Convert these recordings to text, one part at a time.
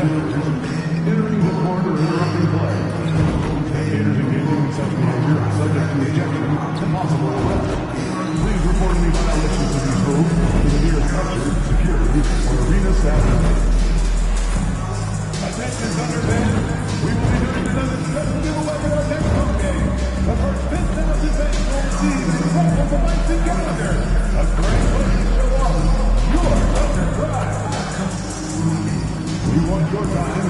Entering the court or interrupting play. Spectators engaging in such behavior are subject to ejection and possible arrest. Please report any violations of these rules to the nearest usher, security, or arena staff. Attention, Thunderbird. We will be doing another special giveaway in our next home game. The first piston of this event will receive a couple of the lights and calendar. A great way to show off your Thunder Pride. We want your time.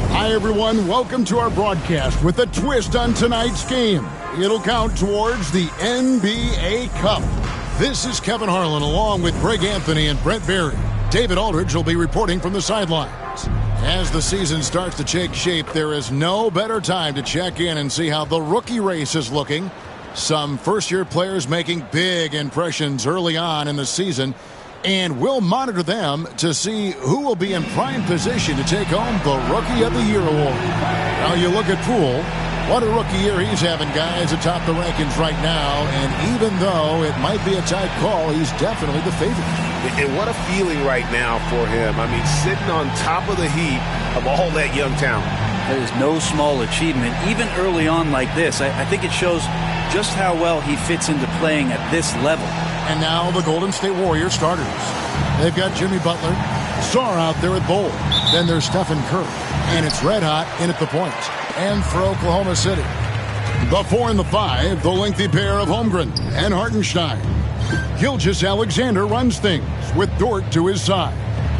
Hi, everyone. Welcome to our broadcast with a twist on tonight's game. It'll count towards the NBA Cup. This is Kevin Harlan along with Greg Anthony and Brent Berry. David Aldridge will be reporting from the sidelines. As the season starts to take shape, there is no better time to check in and see how the rookie race is looking. Some first-year players making big impressions early on in the season, and we'll monitor them to see who will be in prime position to take home the Rookie of the Year award. Now you look at Poole. What a rookie year he's having, guys, atop the rankings right now. And even though it might be a tight call, he's definitely the favorite. And what a feeling right now for him. I mean, sitting on top of the heap of all that young talent. That is no small achievement, even early on like this. I think it shows just how well he fits into playing at this level. And now the Golden State Warriors starters. They've got Jimmy Butler, Sarr out there at Bowl. Then there's Stephen Curry. And it's red hot in at the point. And for Oklahoma City, the 4 and the 5, the lengthy pair of Holmgren and Hartenstein. Gilgeous-Alexander runs things with Dort to his side.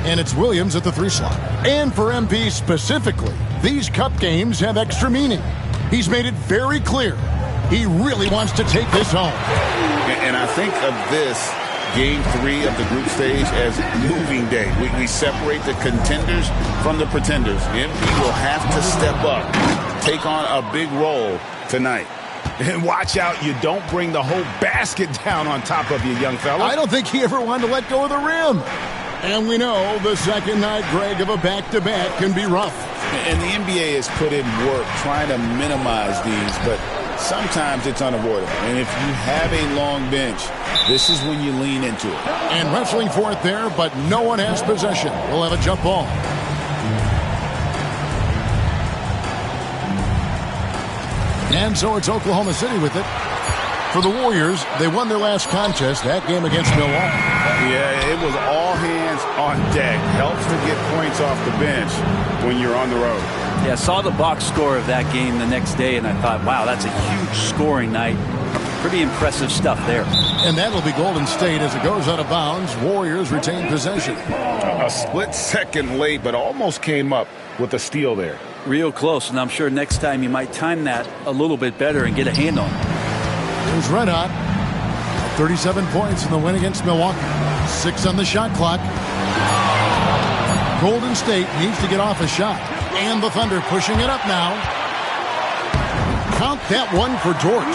And it's Williams at the 3 slot. And for MP specifically, these cup games have extra meaning. He's made it very clear he really wants to take this home. And I think of this Game 3 of the group stage as moving day. We separate the contenders from the pretenders. MP will have to step up, take on a big role tonight. And watch out, you don't bring the whole basket down on top of you, young fella. I don't think he ever wanted to let go of the rim. And we know the second night, Greg, of a back-to-back can be rough. And the NBA has put in work trying to minimize these, but sometimes it's unavoidable. And if you have a long bench, this is when you lean into it. And wrestling for it there, but no one has possession. We'll have a jump ball. And so it's Oklahoma City with it. For the Warriors, they won their last contest, that game against Milwaukee. Yeah, it was all hands on deck. Helps to get points off the bench when you're on the road. Yeah, I saw the box score of that game the next day, and I thought, wow, that's a huge scoring night. Pretty impressive stuff there. And that'll be Golden State as it goes out of bounds. Warriors retain possession. A split second late, but almost came up with a steal there. Real close, and I'm sure next time you might time that a little bit better and get a hand on it. It was red hot. 37 points in the win against Milwaukee. 6 on the shot clock. Golden State needs to get off a shot. And the Thunder pushing it up now. Count that one for Dort.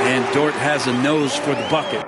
And Dort has a nose for the bucket.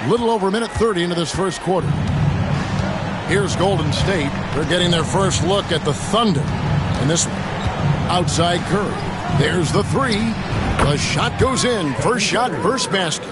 Little over a minute 30 into this first quarter. Here's Golden State. They're getting their first look at the Thunder in this one. Outside Curry. There's the three. The shot goes in. First shot, first basket.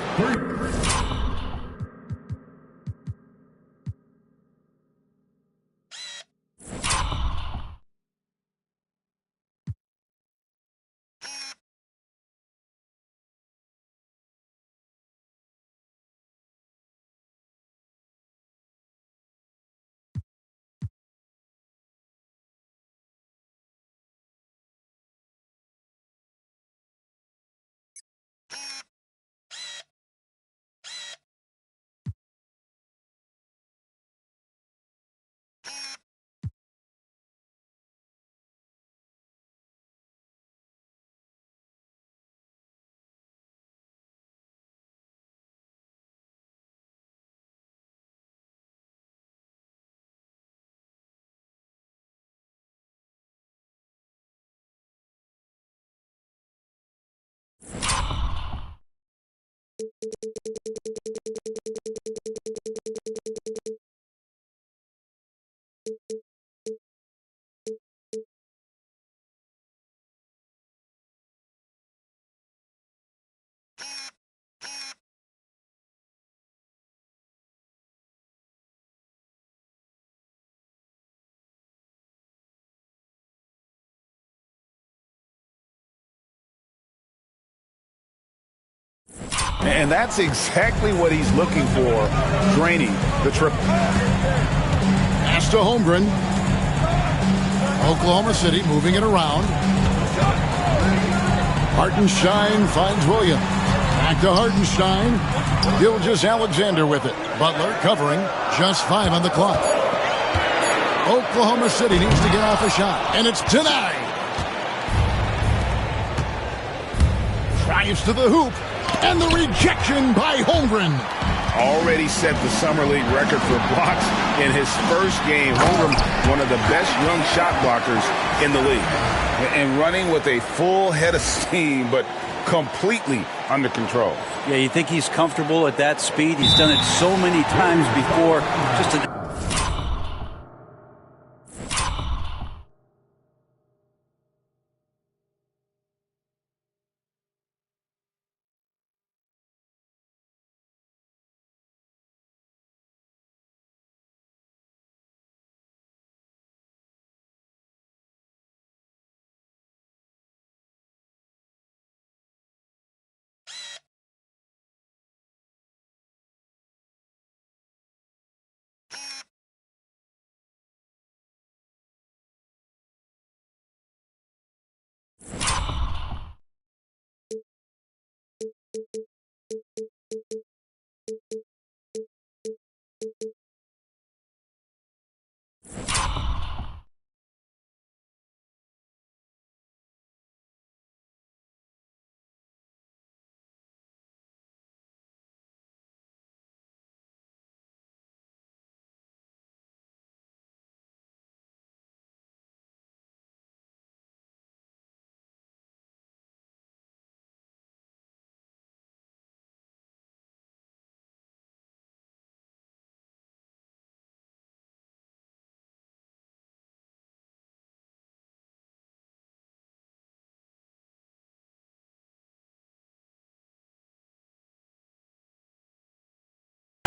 And that's exactly what he's looking for, draining the triple. Pass to Holmgren. Oklahoma City moving it around. Hartenstein finds Williams. Back to Hartenstein. Gilgeous-Alexander with it. Butler covering. Just 5 on the clock. Oklahoma City needs to get off a shot. And it's denied. Drives to the hoop. And the rejection by Holmgren. Already set the Summer League record for blocks in his first game. Holmgren, one of the best young shot blockers in the league. And running with a full head of steam, but completely under control. Yeah, you think he's comfortable at that speed? He's done it so many times before. Just a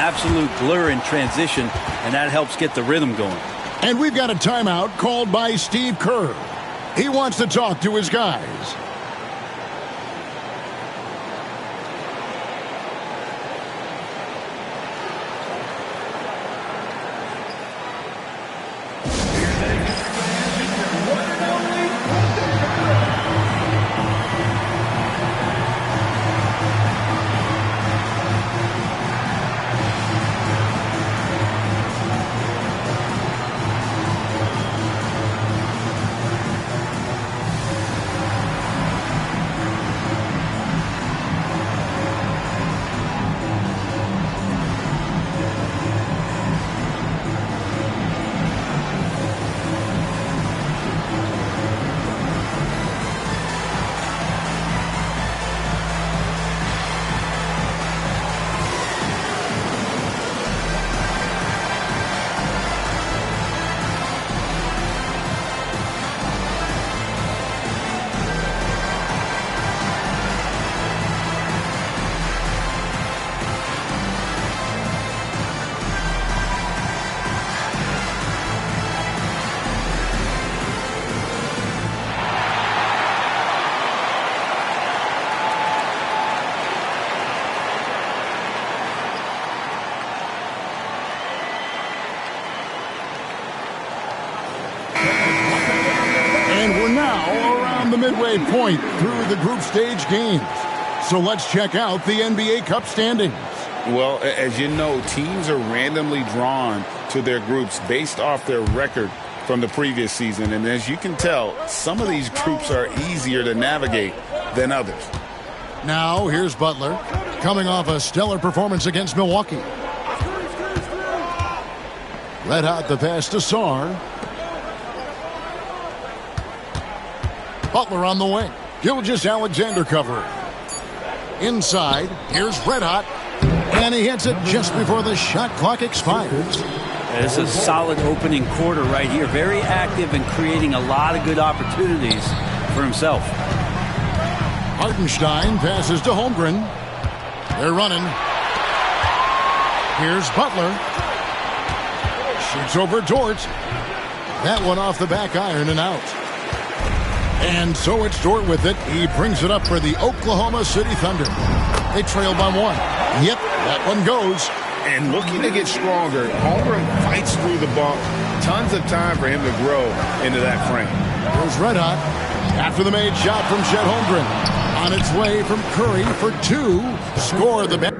absolute blur in transition, and that helps get the rhythm going. And we've got a timeout called by Steve Kerr. He wants to talk to his guys. now around the midway point through the group stage games. So let's check out the NBA Cup standings. Well, as you know, teams are randomly drawn to their groups based off their record from the previous season. And as you can tell, some of these groups are easier to navigate than others. Now, here's Butler, coming off a stellar performance against Milwaukee. Red hot the pass to Sarr. Butler on the wing. Gilgeous-Alexander covering. Inside, here's Red hot. And he hits it just before the shot clock expires. It's a solid opening quarter right here. Very active and creating a lot of good opportunities for himself. Hartenstein passes to Holmgren. They're running. Here's Butler. Shoots over Dort. That one off the back iron and out. And so it's Dort with it. He brings it up for the Oklahoma City Thunder. They trail by one. Yep, that one goes. And looking to get stronger, Holmgren fights through the bump. Tons of time for him to grow into that frame. Goes Red hot. After the made shot from Chet Holmgren. On its way from Curry for two. Score the bet.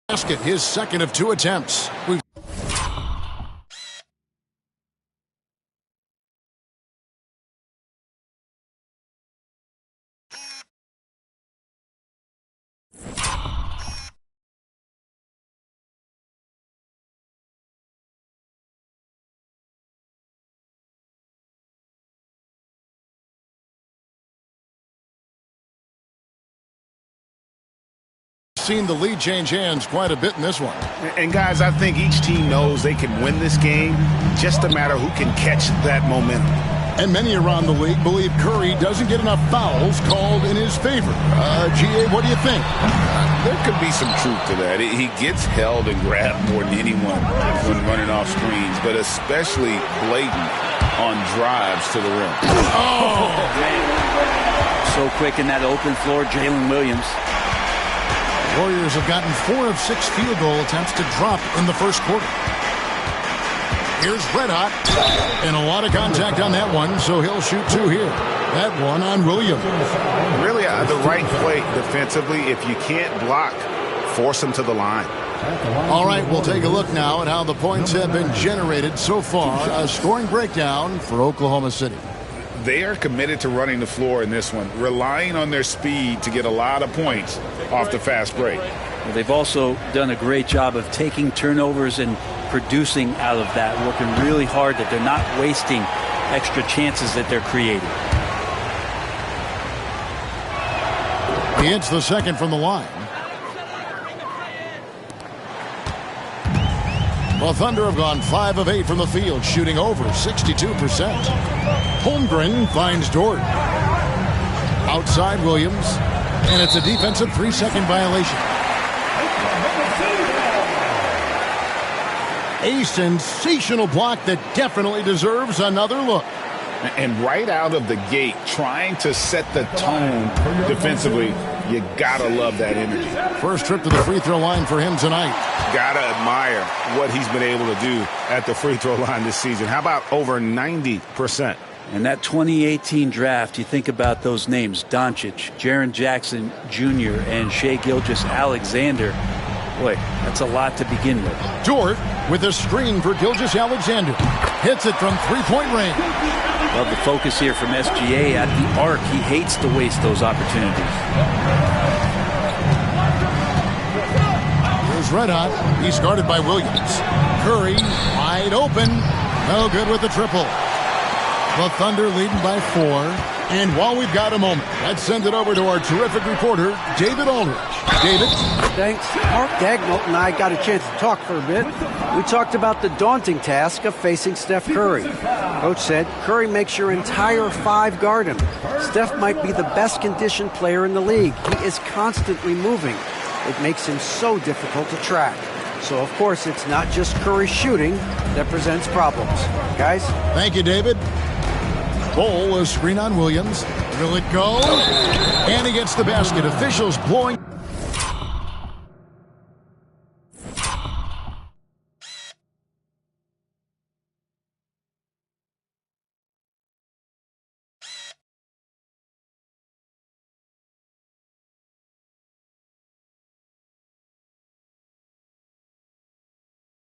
Basket, his second of two attempts. Seen the lead change hands quite a bit in this one. And guys, I think each team knows they can win this game. Just a matter who can catch that momentum. And many around the league believe Curry doesn't get enough fouls called in his favor. GA, what do you think? There could be some truth to that. He gets held and grabbed more than anyone when running off screens, but especially blatant on drives to the rim. Oh, man. So quick in that open floor, Jalen Williams. Warriors have gotten 4 of 6 field goal attempts to drop in the first quarter. Here's Red hot. And a lot of contact on that one, so he'll shoot 2 here. That one on Williams. Really the right play defensively. If you can't block, force him to the line. All right, we'll take a look now at how the points have been generated so far. A scoring breakdown for Oklahoma City. They are committed to running the floor in this one, relying on their speed to get a lot of points off the fast break. Well, they've also done a great job of taking turnovers and producing out of that, working really hard that they're not wasting extra chances that they're creating. He hits the second from the line. The Thunder have gone 5 of 8 from the field, shooting over 62%. Holmgren finds Dort. Outside Williams. And it's a defensive 3-second violation. A sensational block that definitely deserves another look. And right out of the gate, trying to set the tone defensively, you gotta love that energy. First trip to the free throw line for him tonight. Gotta admire what he's been able to do at the free throw line this season. How about over 90%? And that 2018 draft, you think about those names, Doncic, Jaren Jackson Jr., and Shai Gilgeous-Alexander. Boy, that's a lot to begin with. Dort with a screen for Gilgeous-Alexander. Hits it from three-point range. Love the focus here from SGA at the arc. He hates to waste those opportunities. Here's Red Hot. He's guarded by Williams. Curry wide open. No good with the triple. The Thunder leading by 4. And while we've got a moment, let's send it over to our terrific reporter, David Aldridge. David? Thanks. Mark Dagnall and I got a chance to talk for a bit. We talked about the daunting task of facing Steph Curry. Coach said, Curry makes your entire 5 guard him. Steph might be the best conditioned player in the league. He is constantly moving. It makes him so difficult to track. So, of course, it's not just Curry shooting that presents problems. Guys? Thank you, David. Bol, a screen on Williams. Will it go? And he gets the basket. Officials blowing.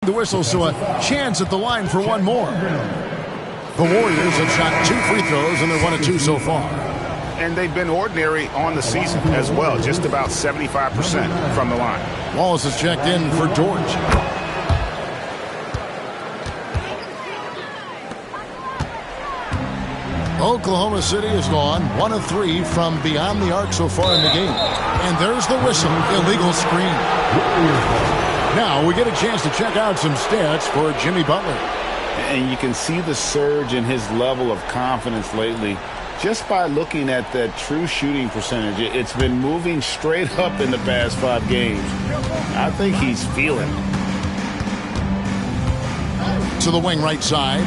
The whistle, so a chance at the line for one more. The Warriors have shot 2 free throws, and they're 1 of 2 so far. And they've been ordinary on the season as well, just about 75% from the line. Wallace has checked in for George. Oklahoma City has gone 1 of 3 from beyond the arc so far in the game. And there's the whistle, illegal screen. Now we get a chance to check out some stats for Jimmy Butler. And you can see the surge in his level of confidence lately just by looking at that true shooting percentage. It's been moving straight up in the past 5 games. I think he's feeling it. To the wing right side.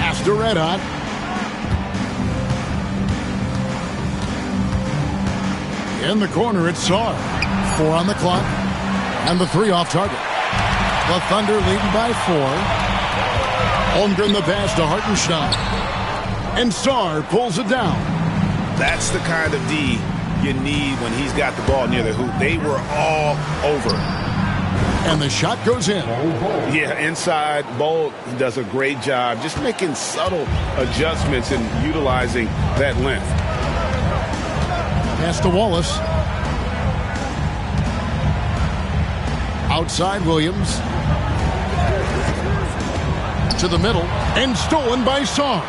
Pass to Red Hot. In the corner, it's Sarr. 4 on the clock. And the 3 off target. The Thunder leading by 4. Holmgren the pass to Hartenstein. And Sarr pulls it down. That's the kind of D you need when he's got the ball near the hoop. They were all over. And the shot goes in. Yeah, inside. Bol does a great job just making subtle adjustments and utilizing that length. Pass to Wallace. Outside Williams. To the middle. And stolen by Sarr.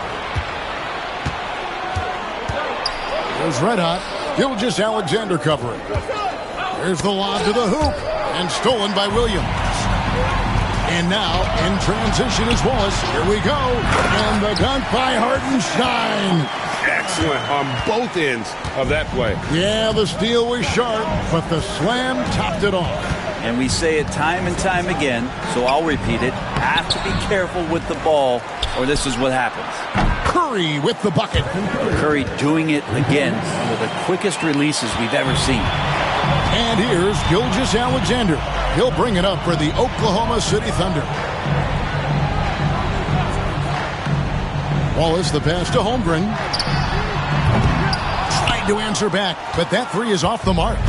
There's Red Hot. Gilgeous-Alexander covering. There's the lob to the hoop. And stolen by Williams. And now, in transition is Wallace. Here we go. And the dunk by Hartenstein. Excellent on both ends of that play. Yeah, the steal was sharp, but the slam topped it off. And we say it time and time again, so I'll repeat it. Have to be careful with the ball, or this is what happens. Curry with the bucket. Curry doing it again, one of the quickest releases we've ever seen. And here's Gilgeous-Alexander. He'll bring it up for the Oklahoma City Thunder. Wallace, the pass to Holmgren. Tried to answer back, but that 3 is off the mark.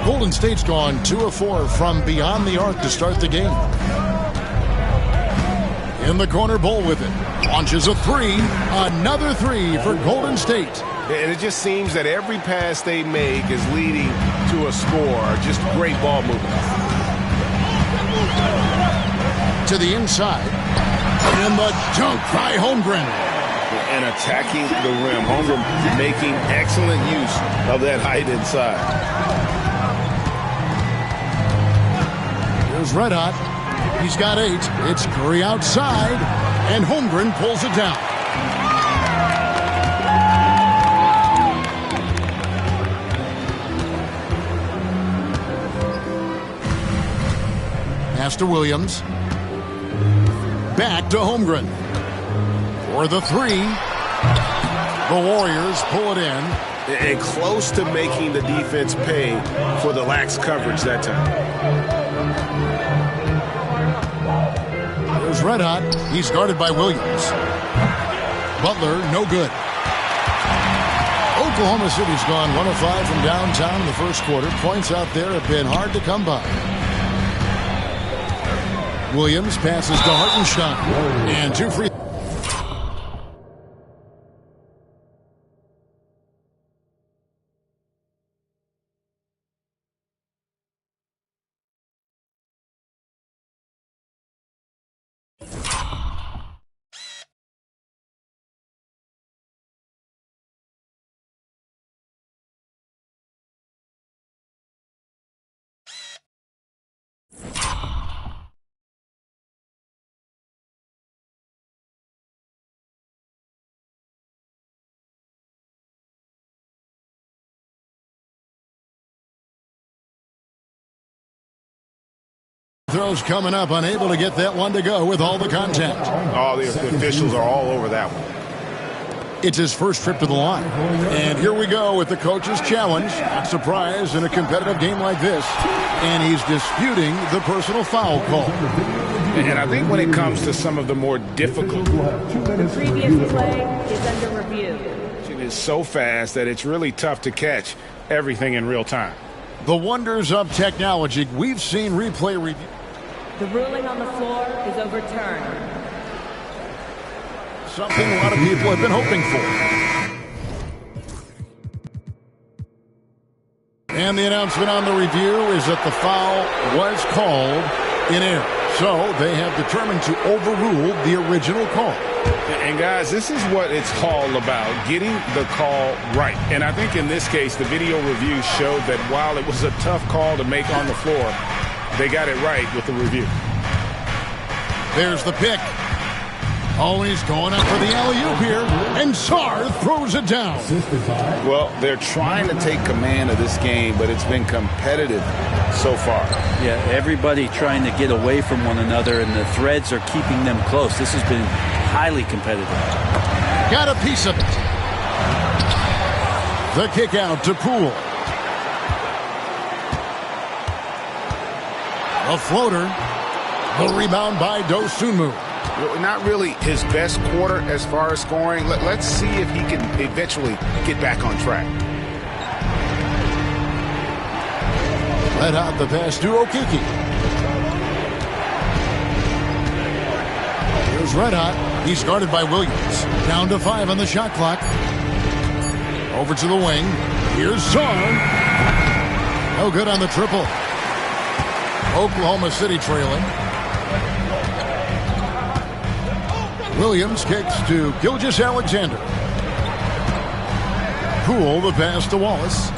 Golden State's gone 2 of 4 from beyond the arc to start the game. In the corner, Bol with it. Launches a 3. Another 3 for Golden State. And it just seems that every pass they make is leading to a score. Just great ball movement. To the inside. And the dunk by Holmgren. And attacking the rim. Holmgren making excellent use of that height inside. Here's Red Hot. He's got 8. It's Curry outside. And Holmgren pulls it down. Pass to Williams. Back to Holmgren. For the 3. The Warriors pull it in. And close to making the defense pay for the lax coverage that time. Here's Red Hot. He's guarded by Williams. Butler, no good. Oklahoma City's gone 1 of 5 from downtown in the first quarter. Points out there have been hard to come by. Williams passes to Hartenstein. And 2 free. Throws coming up, unable to get that one to go with all the contact. Oh, the officials are all over that one. It's his first trip to the line. And here we go with the coach's challenge. Not surprised in a competitive game like this. And he's disputing the personal foul call. And I think when it comes to some of the more difficult, the previous play is under review. It is so fast that it's really tough to catch everything in real time. The wonders of technology. We've seen replay review. The ruling on the floor is overturned. Something a lot of people have been hoping for. And the announcement on the review is that the foul was called in error. So they have determined to overrule the original call. And guys, this is what it's all about, getting the call right. And I think in this case, the video review showed that while it was a tough call to make on the floor, they got it right with the review. There's the pick. Oh, he's going up for the alley-oop here, and Sarr throws it down. Well, they're trying to take command of this game, but it's been competitive so far. Yeah, everybody trying to get away from one another, and the threads are keeping them close. This has been highly competitive. Got a piece of it. The kick out to Poole. A floater. The rebound by Dosunmu. Not really his best quarter as far as scoring. Let's see if he can eventually get back on track. Let out the pass to Okiki. Here's Red Hot. He's guarded by Williams. Down to 5 on the shot clock. Over to the wing. Here's Sarr. No good on the triple. Oklahoma City trailing. Williams kicks to Gilgeous-Alexander. Poole, the pass to Wallace.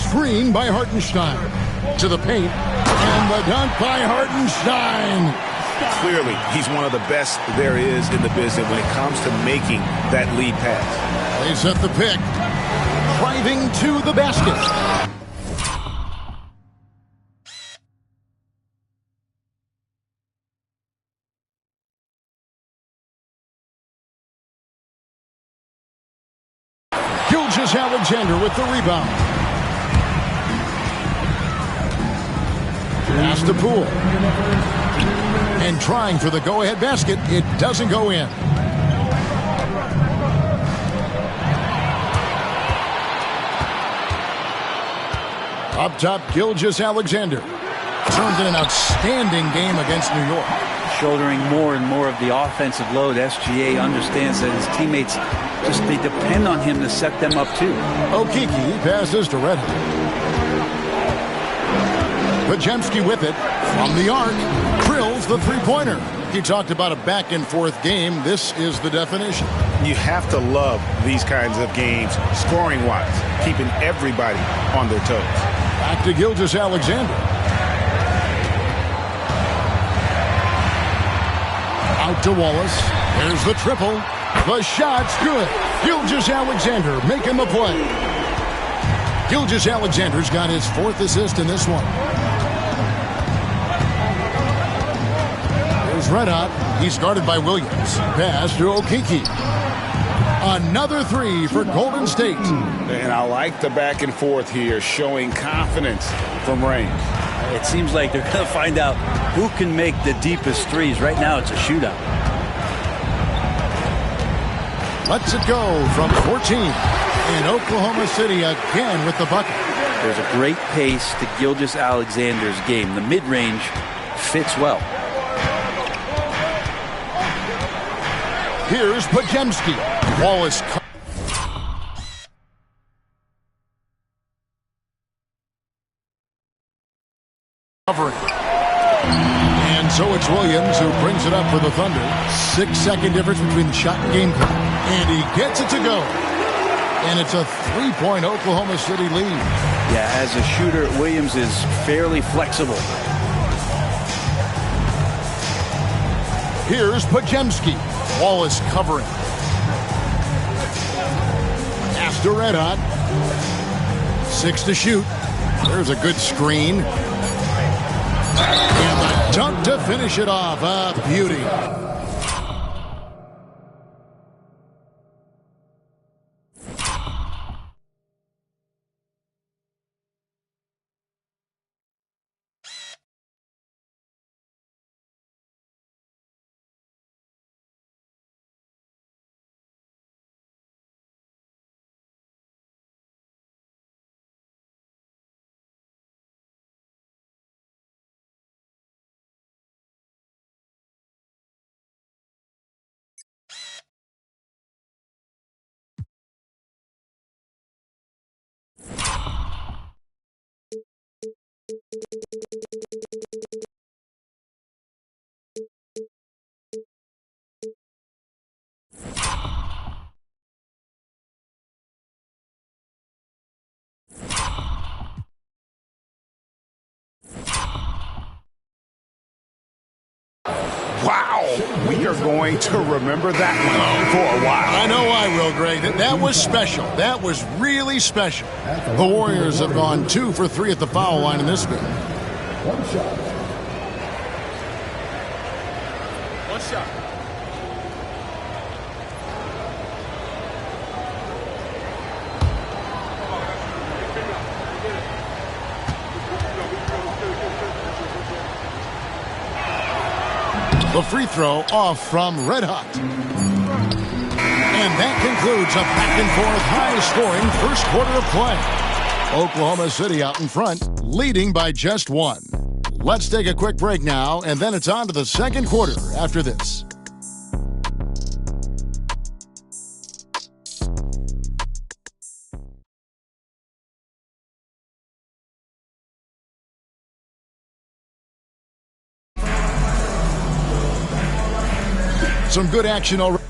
Screen by Hartenstein. To the paint. And the dunk by Hartenstein. Clearly, he's one of the best there is in the business when it comes to making that lead pass. They set the pick. Driving to the basket. Gilgeous-Alexander with the rebound. Pass to Poole. And trying for the go-ahead basket. It doesn't go in. Up top, Gilgeous-Alexander. Turned in an outstanding game against New York. Shouldering more and more of the offensive load. SGA understands that his teammates they depend on him to set them up too. Okiki passes to Red Hot. Podziemski with it from the arc. Drills the three-pointer. He talked about a back-and-forth game. This is the definition. You have to love these kinds of games, scoring-wise, keeping everybody on their toes. Back to Gilgeous-Alexander. Out to Wallace. There's the triple. The shot's good. Gilgeous-Alexander making the play. Gilgeous-Alexander's got his 4th assist in this one. There's Red Hot. He's guarded by Williams. Pass to Okiki. Another 3 for Golden State. And I like the back and forth here, showing confidence from Reigns. It seems like they're going to find out who can make the deepest threes. Right now, it's a shootout. Lets it go from 14. And Oklahoma City again with the bucket. There's a great pace to Gilgeous-Alexander's game. The mid-range fits well. Here's Pajemski. Wallace covering. And so it's Williams who brings it up for the Thunder. 6-second difference between the shot and game clock. And he gets it to go. And it's a 3-point Oklahoma City lead. Yeah, as a shooter, Williams is fairly flexible. Here's Pajemski. Wallace covering. After red hot. 6 to shoot. There's a good screen. And the dunk to finish it off. A beauty. Wow, we are going to remember that one for a while. I know I will, Greg. That was special. That was really special. The Warriors have gone 2 for 3 at the foul line in this game. One shot. One shot. The free throw off from Red Hot. And that concludes a back-and-forth, high-scoring first quarter of play. Oklahoma City out in front, leading by just 1. Let's take a quick break now, and then it's on to the second quarter after this. Some good action already.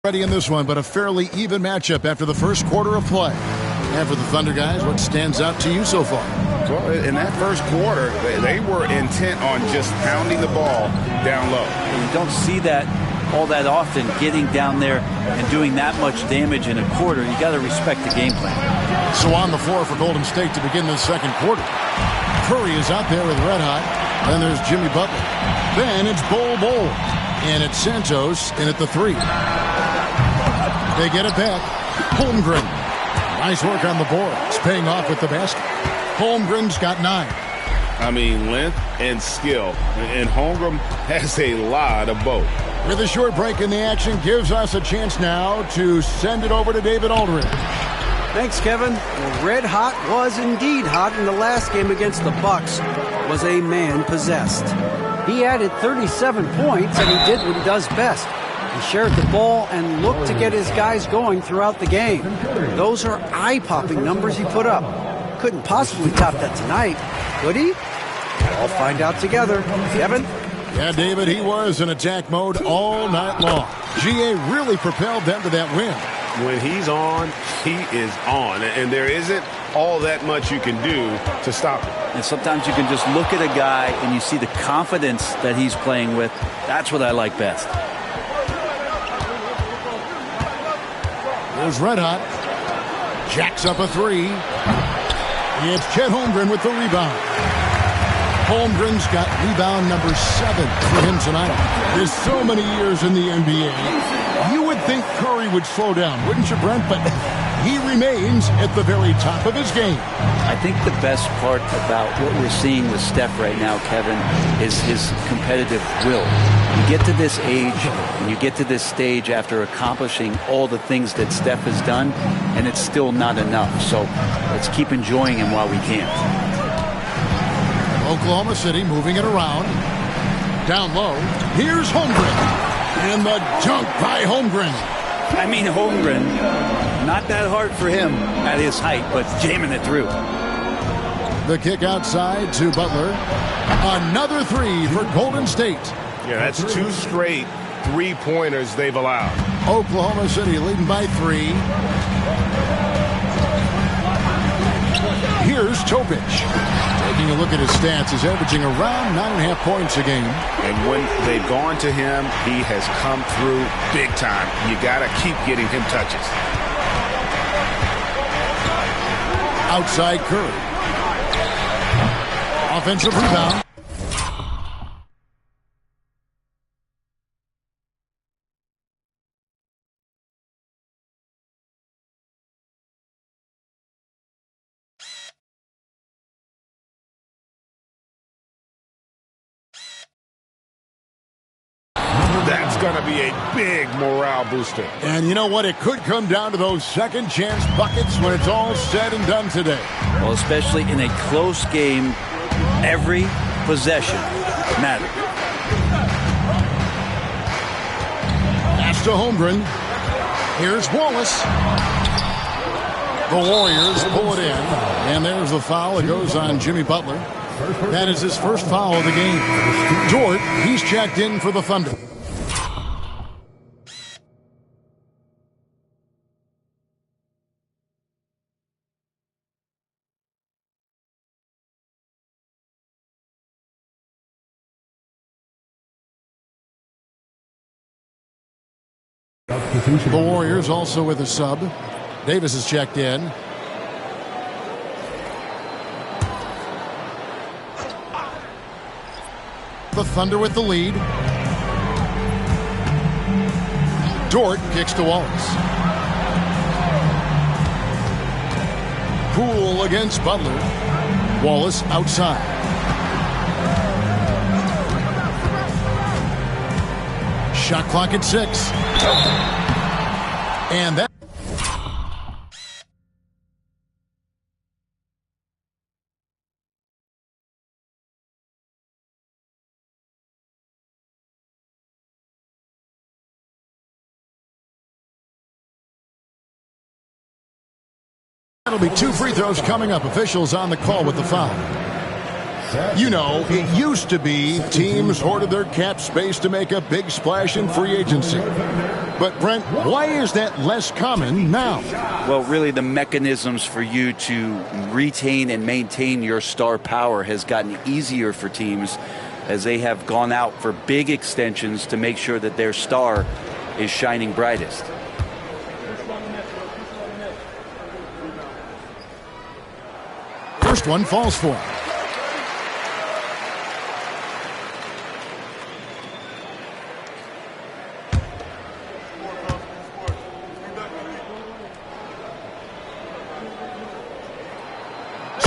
already in this one, but a fairly even matchup after the first quarter of play. And for the Thunder guys, what stands out to you so far? Well, in that first quarter, they were intent on just pounding the ball down low. You don't see that all that often, getting down there and doing that much damage in a quarter. You got to respect the game plan. So on the floor for Golden State to begin the second quarter. Curry is out there with Red Hot. Then there's Jimmy Butler. Then it's Bol. And it's Santos in at the 3. They get it back. Holmgren. Nice work on the board. It's paying off with the basket. Holmgren's got 9. I mean, length and skill. And Holmgren has a lot of both. With a short break in the action, gives us a chance now to send it over to David Aldridge. Thanks, Kevin. Well, Red Hot was indeed hot in the last game against the Bucks. Was a man possessed. He added 37 points, and he did what he does best. He shared the ball and looked to get his guys going throughout the game. Those are eye-popping numbers he put up. Couldn't possibly top that tonight, could he? We'll all find out together. Kevin? Yeah, David, he was in attack mode all night long. GA really propelled them to that win. When he's on, he is on. And there isn't all that much you can do to stop him. And sometimes you can just look at a guy and you see the confidence that he's playing with. That's what I like best. There's Red Hot. Jacks up a 3. It's Chet Holmgren with the rebound. Holmgren's got rebound number 7 for him tonight. There's so many years in the NBA. You would think Curry would slow down, wouldn't you, Brent? But he remains at the very top of his game. I think the best part about what we're seeing with Steph right now, Kevin, is his competitive will. You get to this age and you get to this stage after accomplishing all the things that Steph has done, and it's still not enough. So let's keep enjoying him while we can. Oklahoma City moving it around. Down low. Here's Holmgren. And the dunk by Holmgren. I mean, Holmgren, not that hard for him at his height, but jamming it through. The kick outside to Butler. Another 3 for Golden State. Yeah, that's 2 straight three-pointers they've allowed. Oklahoma City leading by 3. Here's Topic. Taking a look at his stats, he's averaging around 9.5 points a game. And when they've gone to him, he has come through big time. You got to keep getting him touches. Outside Curry. Offensive rebound. That's going to be a big morale booster. And you know what? It could come down to those second chance buckets when it's all said and done today. Well, especially in a close game, every possession matters. Pass to Holmgren. Here's Wallace. The Warriors pull it in. And there's the foul. It goes on Jimmy Butler. That is his first foul of the game. Dort, he's checked in for the Thunder. The Warriors also with a sub. Davis is checked in. The Thunder with the lead. Dort kicks to Wallace. Poole against Butler. Wallace outside. Shot clock at 6. And that. That'll be 2 free throws coming up. Officials on the call with the foul. You know, it used to be teams hoarded their cap space to make a big splash in free agency. But, Brent, why is that less common now? Well, really, the mechanisms for you to retain and maintain your star power has gotten easier for teams as they have gone out for big extensions to make sure that their star is shining brightest. First one falls for him.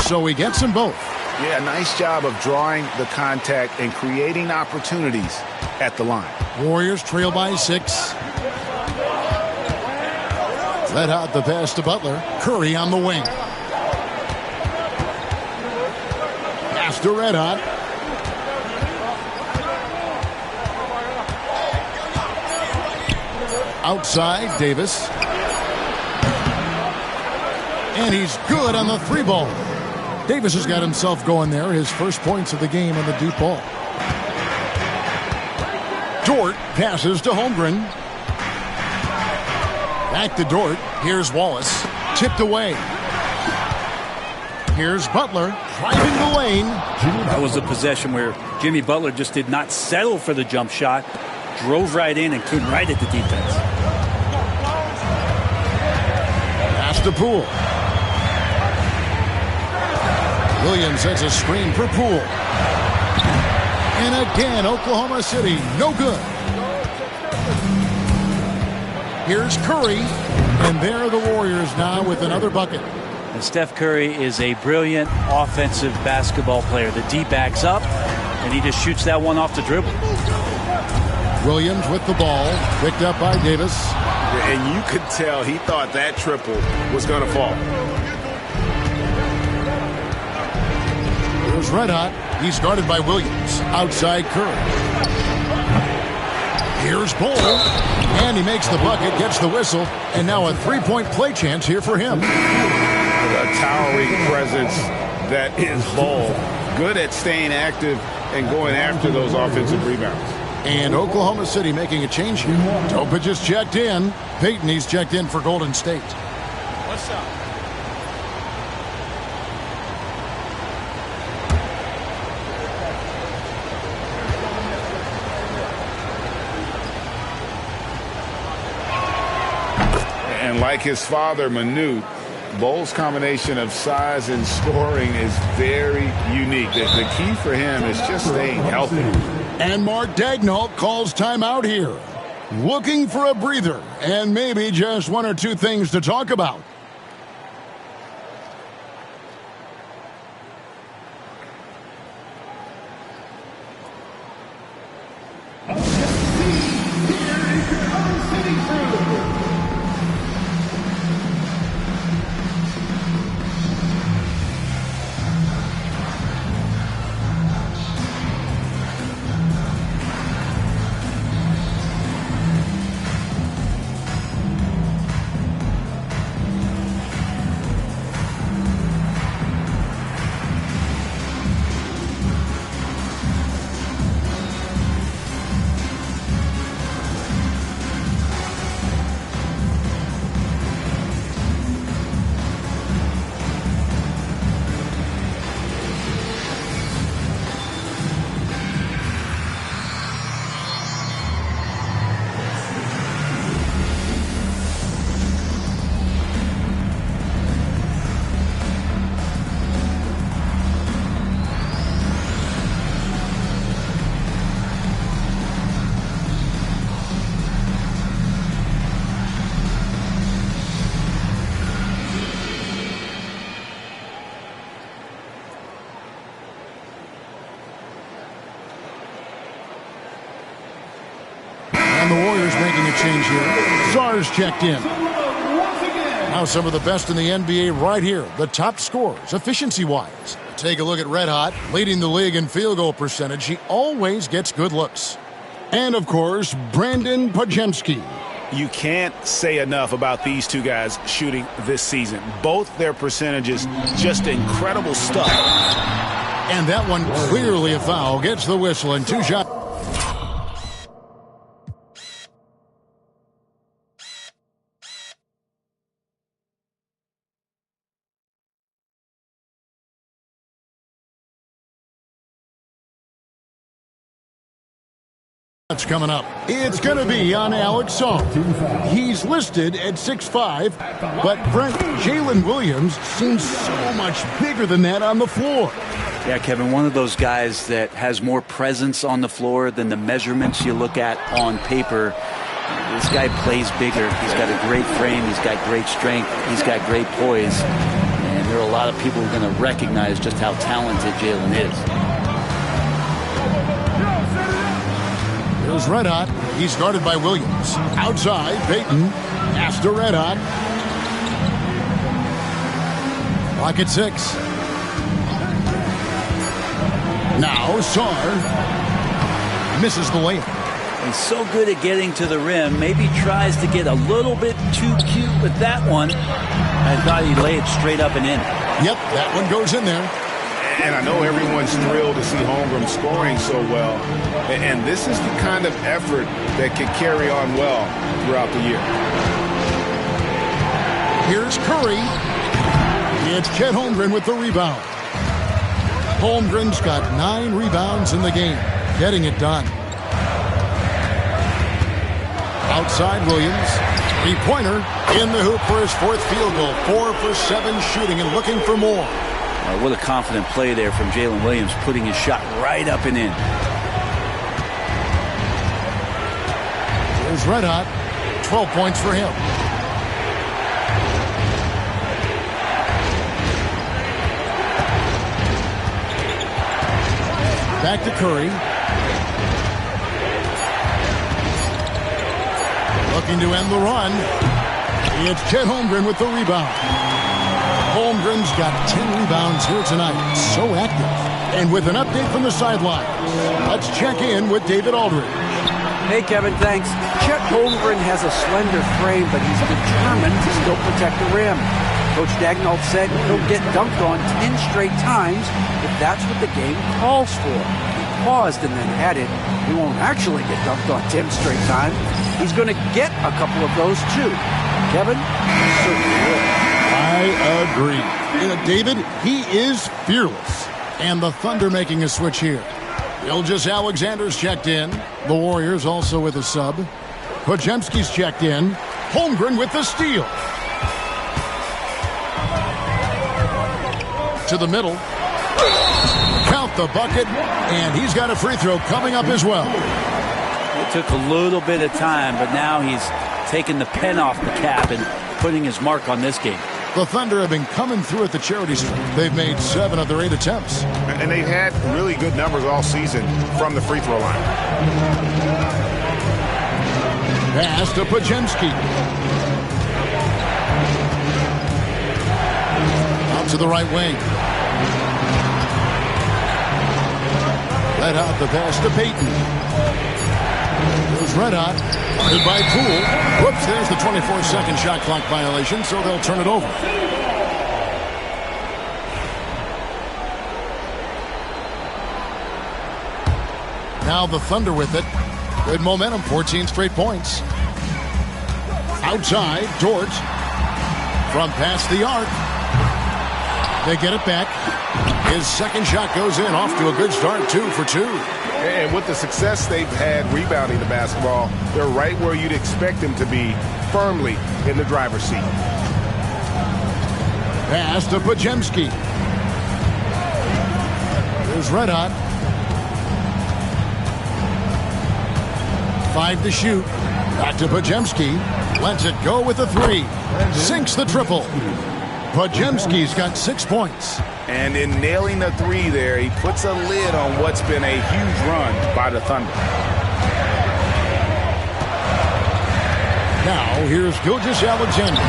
So he gets them both. Yeah, nice job of drawing the contact and creating opportunities at the line. Warriors trail by 6. Let out the pass to Butler. Curry on the wing. Pass to Red Hot. Outside, Davis. And he's good on the 3-ball. Davis has got himself going there. His first points of the game on the deep ball. Dort passes to Holmgren. Back to Dort. Here's Wallace. Tipped away. Here's Butler. Driving the lane. That was a possession where Jimmy Butler just did not settle for the jump shot. Drove right in and came right at the defense. Pass to Poole. Williams sets a screen for Poole. And again, Oklahoma City, no good. Here's Curry. And there are the Warriors now with another bucket. And Steph Curry is a brilliant offensive basketball player. The D backs up, and he just shoots that one off the dribble. Williams with the ball, picked up by Davis. And you could tell he thought that triple was going to fall. Here's Red Hot. He's guarded by Williams. Outside Curry. Here's Bull. And he makes the bucket, gets the whistle, and now a three-point play chance here for him. A towering presence that is Bull. Good at staying active and going after those offensive rebounds. And Oklahoma City making a change here. Topic just checked in. Peyton, he's checked in for Golden State. What's up? And like his father, Manute, Bull's combination of size and scoring is very unique. The key for him is just staying healthy. And Mark Daigneault calls timeout here. Looking for a breather and maybe just one or two things to talk about. And the Warriors making a change here. Czar's checked in. Now some of the best in the NBA right here. The top scorers, efficiency-wise. Take a look at Red Hot, leading the league in field goal percentage. He always gets good looks. And, of course, Brandon Podziemski. You can't say enough about these two guys shooting this season. Both their percentages, just incredible stuff. And that one clearly a foul. Gets the whistle and 2 shots. That's coming up. It's going to be on Alex Song. He's listed at 6'5", but Brent, Jalen Williams seems so much bigger than that on the floor. Yeah, Kevin, one of those guys that has more presence on the floor than the measurements you look at on paper. This guy plays bigger. He's got a great frame. He's got great strength. He's got great poise. And there are a lot of people who are going to recognize just how talented Jalen is. Here's Red Hot. He's guarded by Williams. Outside, Payton. Pass to Red Hot. Clock at 6. Now, Sarr misses the layup. He's so good at getting to the rim. Maybe tries to get a little bit too cute with that one. I thought he'd lay it straight up and in. Yep, that one goes in there. And I know everyone's thrilled to see Holmgren scoring so well. And this is the kind of effort that can carry on well throughout the year. Here's Curry. It's Chet Holmgren with the rebound. Holmgren's got 9 rebounds in the game. Getting it done. Outside Williams. Three-pointer in the hoop for his 4th field goal. 4 for 7 shooting and looking for more. What a confident play there from Jalen Williams, putting his shot right up and in. Here's Red Hot. 12 points for him. Back to Curry. Looking to end the run. It's Chet Holmgren with the rebound. Holmgren's got 10 rebounds here tonight. So active. And with an update from the sideline, let's check in with David Aldridge. Hey, Kevin, thanks. Chet Holmgren has a slender frame, but he's determined to still protect the rim. Coach Dagnall said he'll get dunked on 10 straight times if that's what the game calls for. He paused and then added, he won't actually get dunked on 10 straight times. He's going to get a couple of those, too. Kevin, he certainly will. I agree. David, he is fearless. And the Thunder making a switch here. Ilgis Alexander's checked in. The Warriors also with a sub. Podziemski's checked in. Holmgren with the steal. To the middle. Count the bucket. And he's got a free throw coming up as well. It took a little bit of time, but now he's taking the pen off the cap and putting his mark on this game. The Thunder have been coming through at the charity stripe. They've made 7 of their 8 attempts. And they've had really good numbers all season from the free throw line. Pass to Podziemski. Out to the right wing. Let out the pass to Payton. Goes Red Hot. Guarded by Poole. Whoops, there's the 24-second shot clock violation, so they'll turn it over. Now the Thunder with it. Good momentum, 14 straight points. Outside, Dort. From past the arc. They get it back. His second shot goes in, off to a good start, 2 for 2. And with the success they've had rebounding the basketball, they're right where you'd expect them to be, firmly in the driver's seat. Pass to Podziemski. Here's Red Hot. 5 to shoot. Back to Podziemski. Lets it go with the 3. Sinks the triple. Podziemski's got 6 points. And in nailing the 3 there, he puts a lid on what's been a huge run by the Thunder. Now, here's Ilgis Alexander.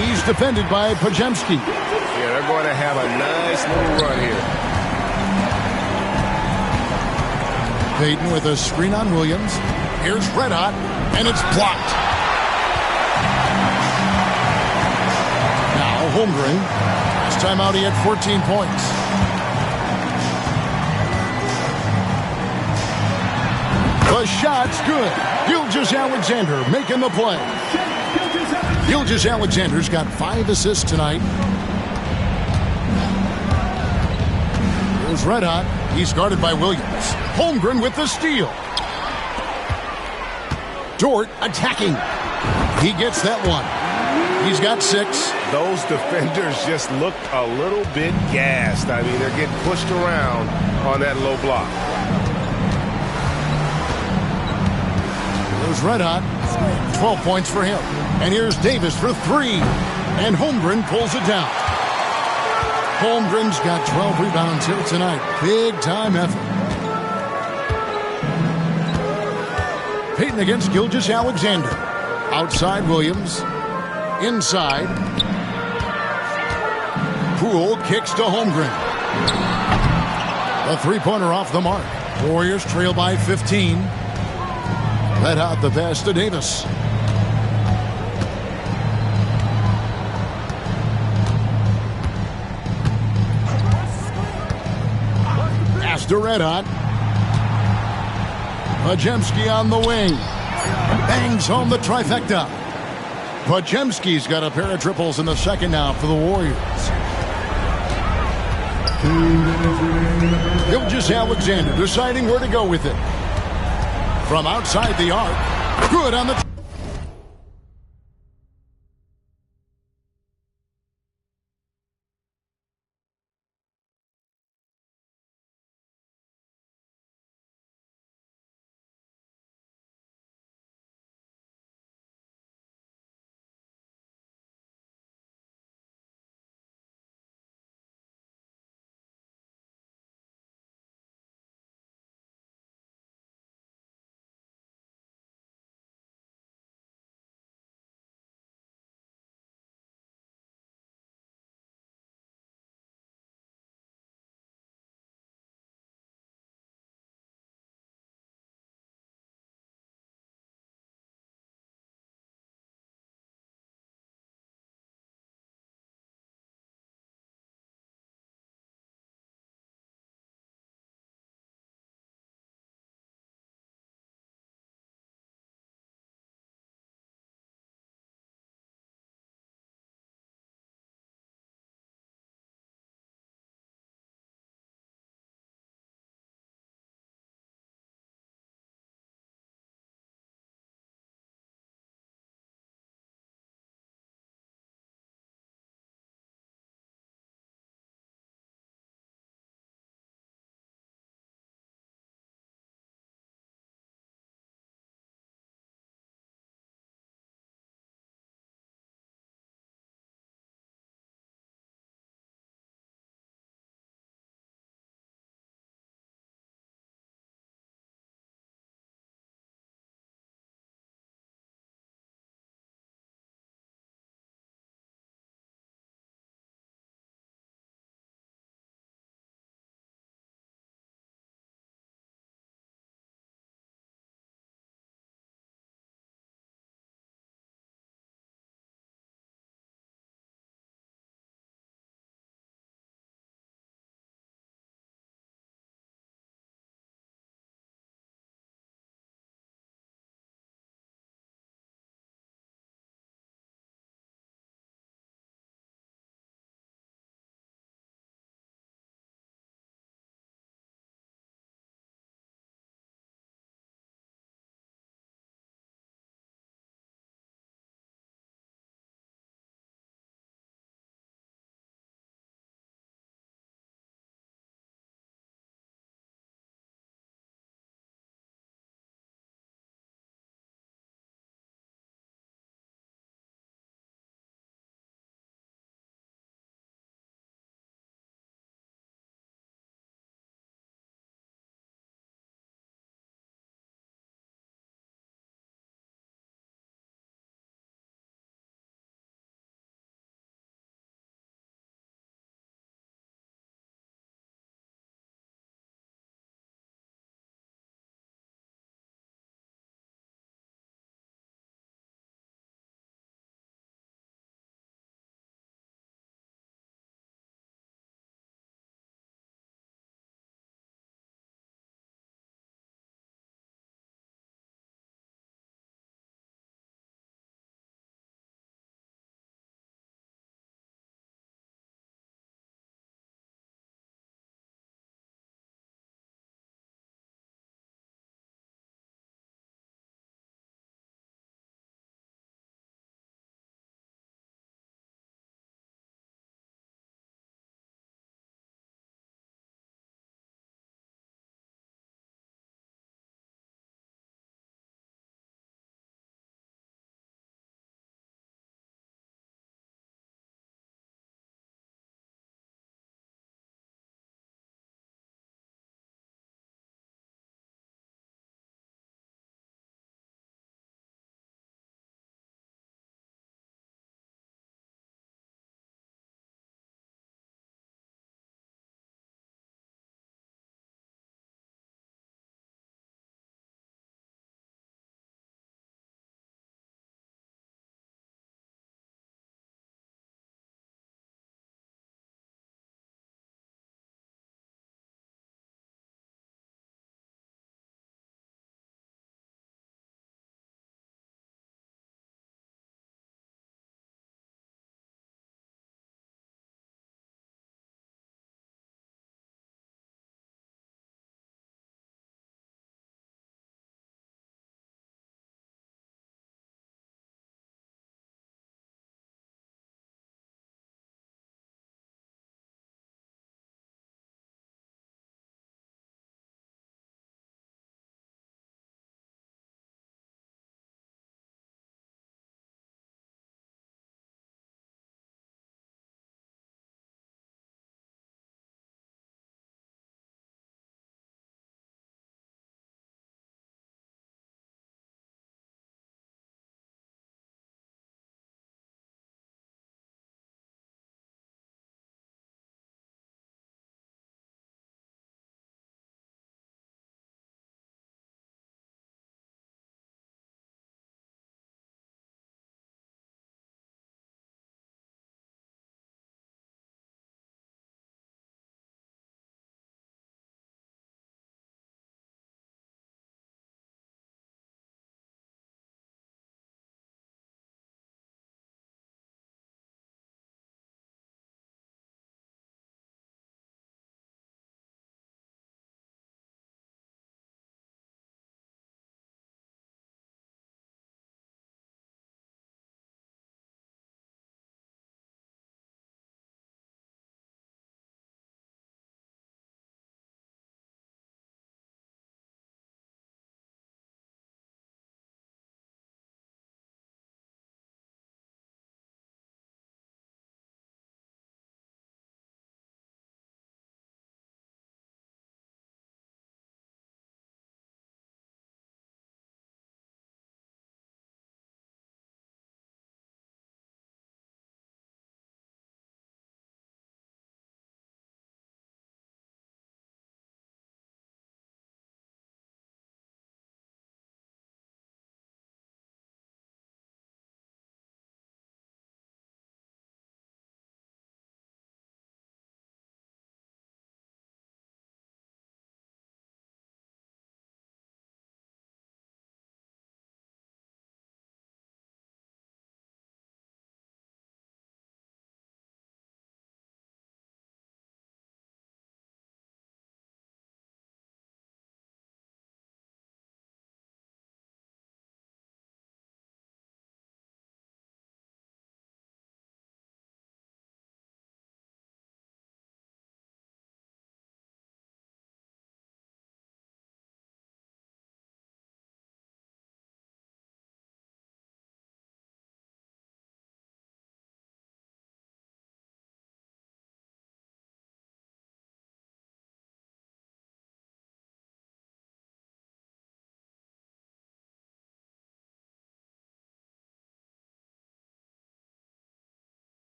He's defended by Podziemski. Yeah, they're going to have a nice little run here. Payton with a screen on Williams. Here's Red Hot, and it's blocked. Now, Holmgren. Last time out, he had 14 points. The shot's good. Gilgeous-Alexander making the play. Gilgeous-Alexander's got 5 assists tonight. Here's Red Hot. He's guarded by Williams. Holmgren with the steal. Dort attacking. He gets that one. He's got 6. Those defenders just looked a little bit gassed. I mean, they're getting pushed around on that low block. Here's Red Hot. 12 points for him. And here's Davis for 3. And Holmgren pulls it down. Holmgren's got 12 rebounds here tonight. Big time effort. Payton against Gilgeous-Alexander. Outside Williams. Inside. Poole kicks to Holmgren. The three-pointer off the mark. Warriors trail by 15. Red Hot the pass to Davis. Pass to Red Hot. Podziemski on the wing. Bangs home the trifecta. Podziemski's got a pair of triples in the second now for the Warriors. Gilgeous-Alexander deciding where to go with it. From outside the arc. Good on the...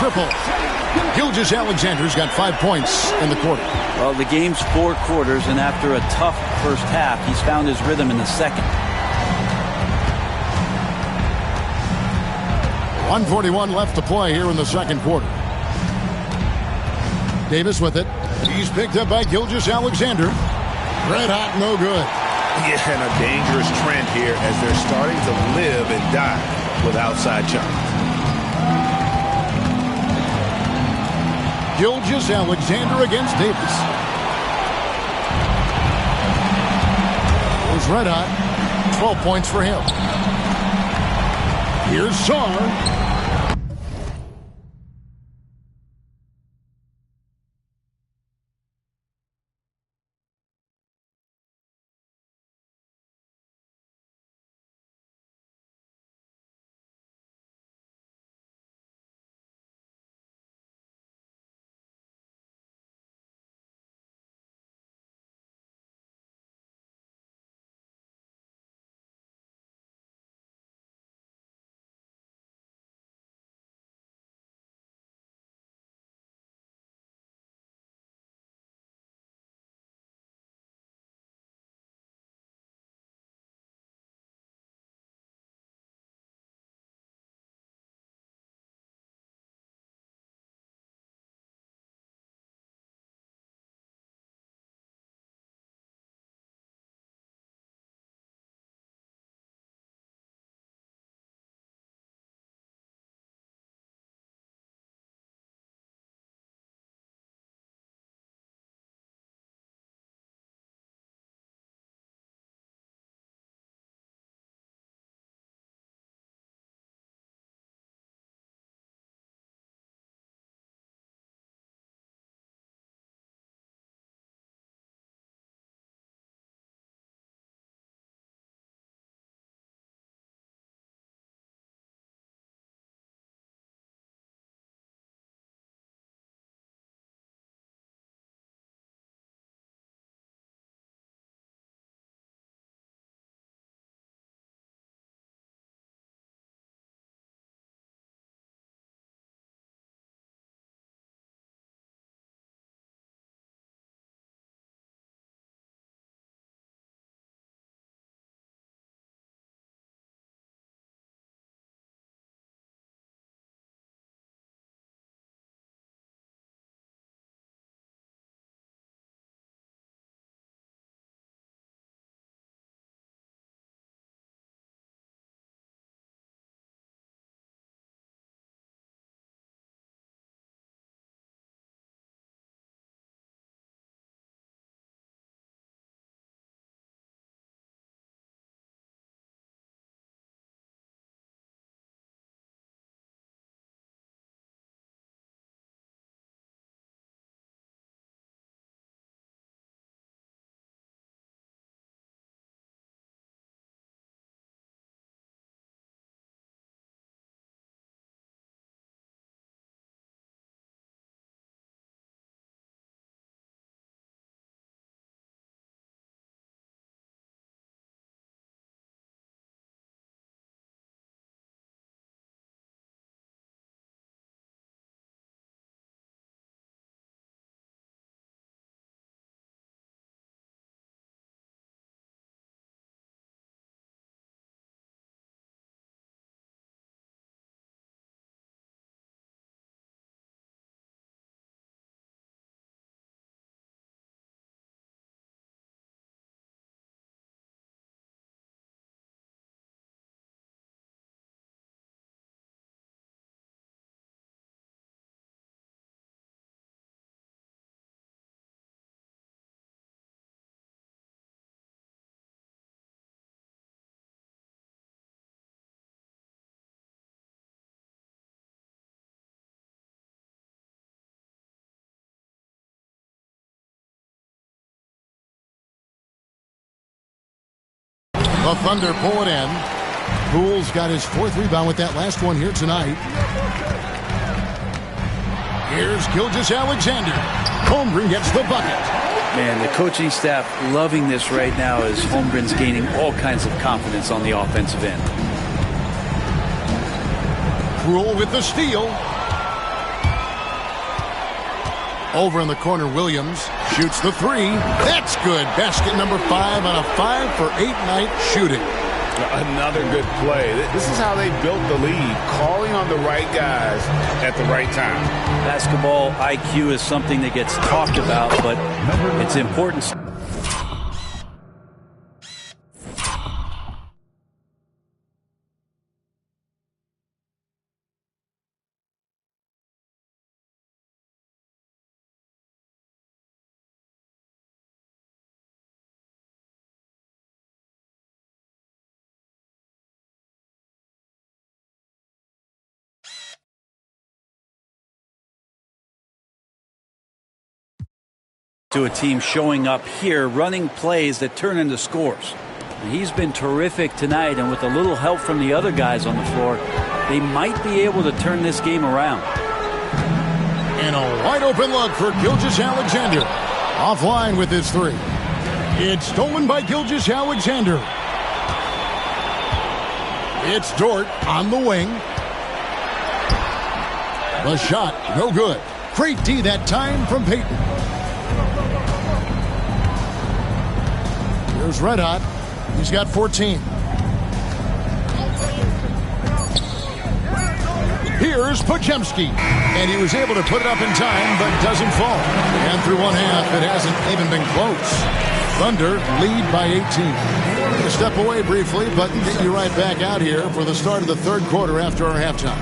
triple. Gilgeous-Alexander's got 5 points in the quarter. Well, the game's 4 quarters, and after a tough first half, he's found his rhythm in the second. 1:41 left to play here in the second quarter. Davis with it. He's picked up by Gilgeous-Alexander. Red hot, no good. Yeah, and a dangerous trend here as they're starting to live and die with outside shots. Gilgeous-Alexander against Davis. It was red hot. 12 points for him. Here's Sarr. The Thunder pull it in. Poole's got his 4th rebound with that last one here tonight. Here's Gilgeous-Alexander. Holmgren gets the bucket. Man, the coaching staff loving this right now as Holmgren's gaining all kinds of confidence on the offensive end. Krul with the steal. Over in the corner, Williams shoots the three. That's good. Basket number 5 on a 5-for-8 night shooting. Another good play. This is how they built the lead, calling on the right guys at the right time. Basketball IQ is something that gets talked about, but it's important. To a team showing up here, running plays that turn into scores. And he's been terrific tonight, and with a little help from the other guys on the floor, they might be able to turn this game around. And a wide open look for Gilgeous-Alexander. Offline with his three. It's stolen by Gilgeous-Alexander. It's Dort on the wing. The shot, no good. Great D that time from Payton. Here's Red Hot. He's got 14. Here's Podziemski. And he was able to put it up in time, but doesn't fall. And through one half, it hasn't even been close. Thunder lead by 18. We'll step away briefly, but get you right back out here for the start of the third quarter after our halftime.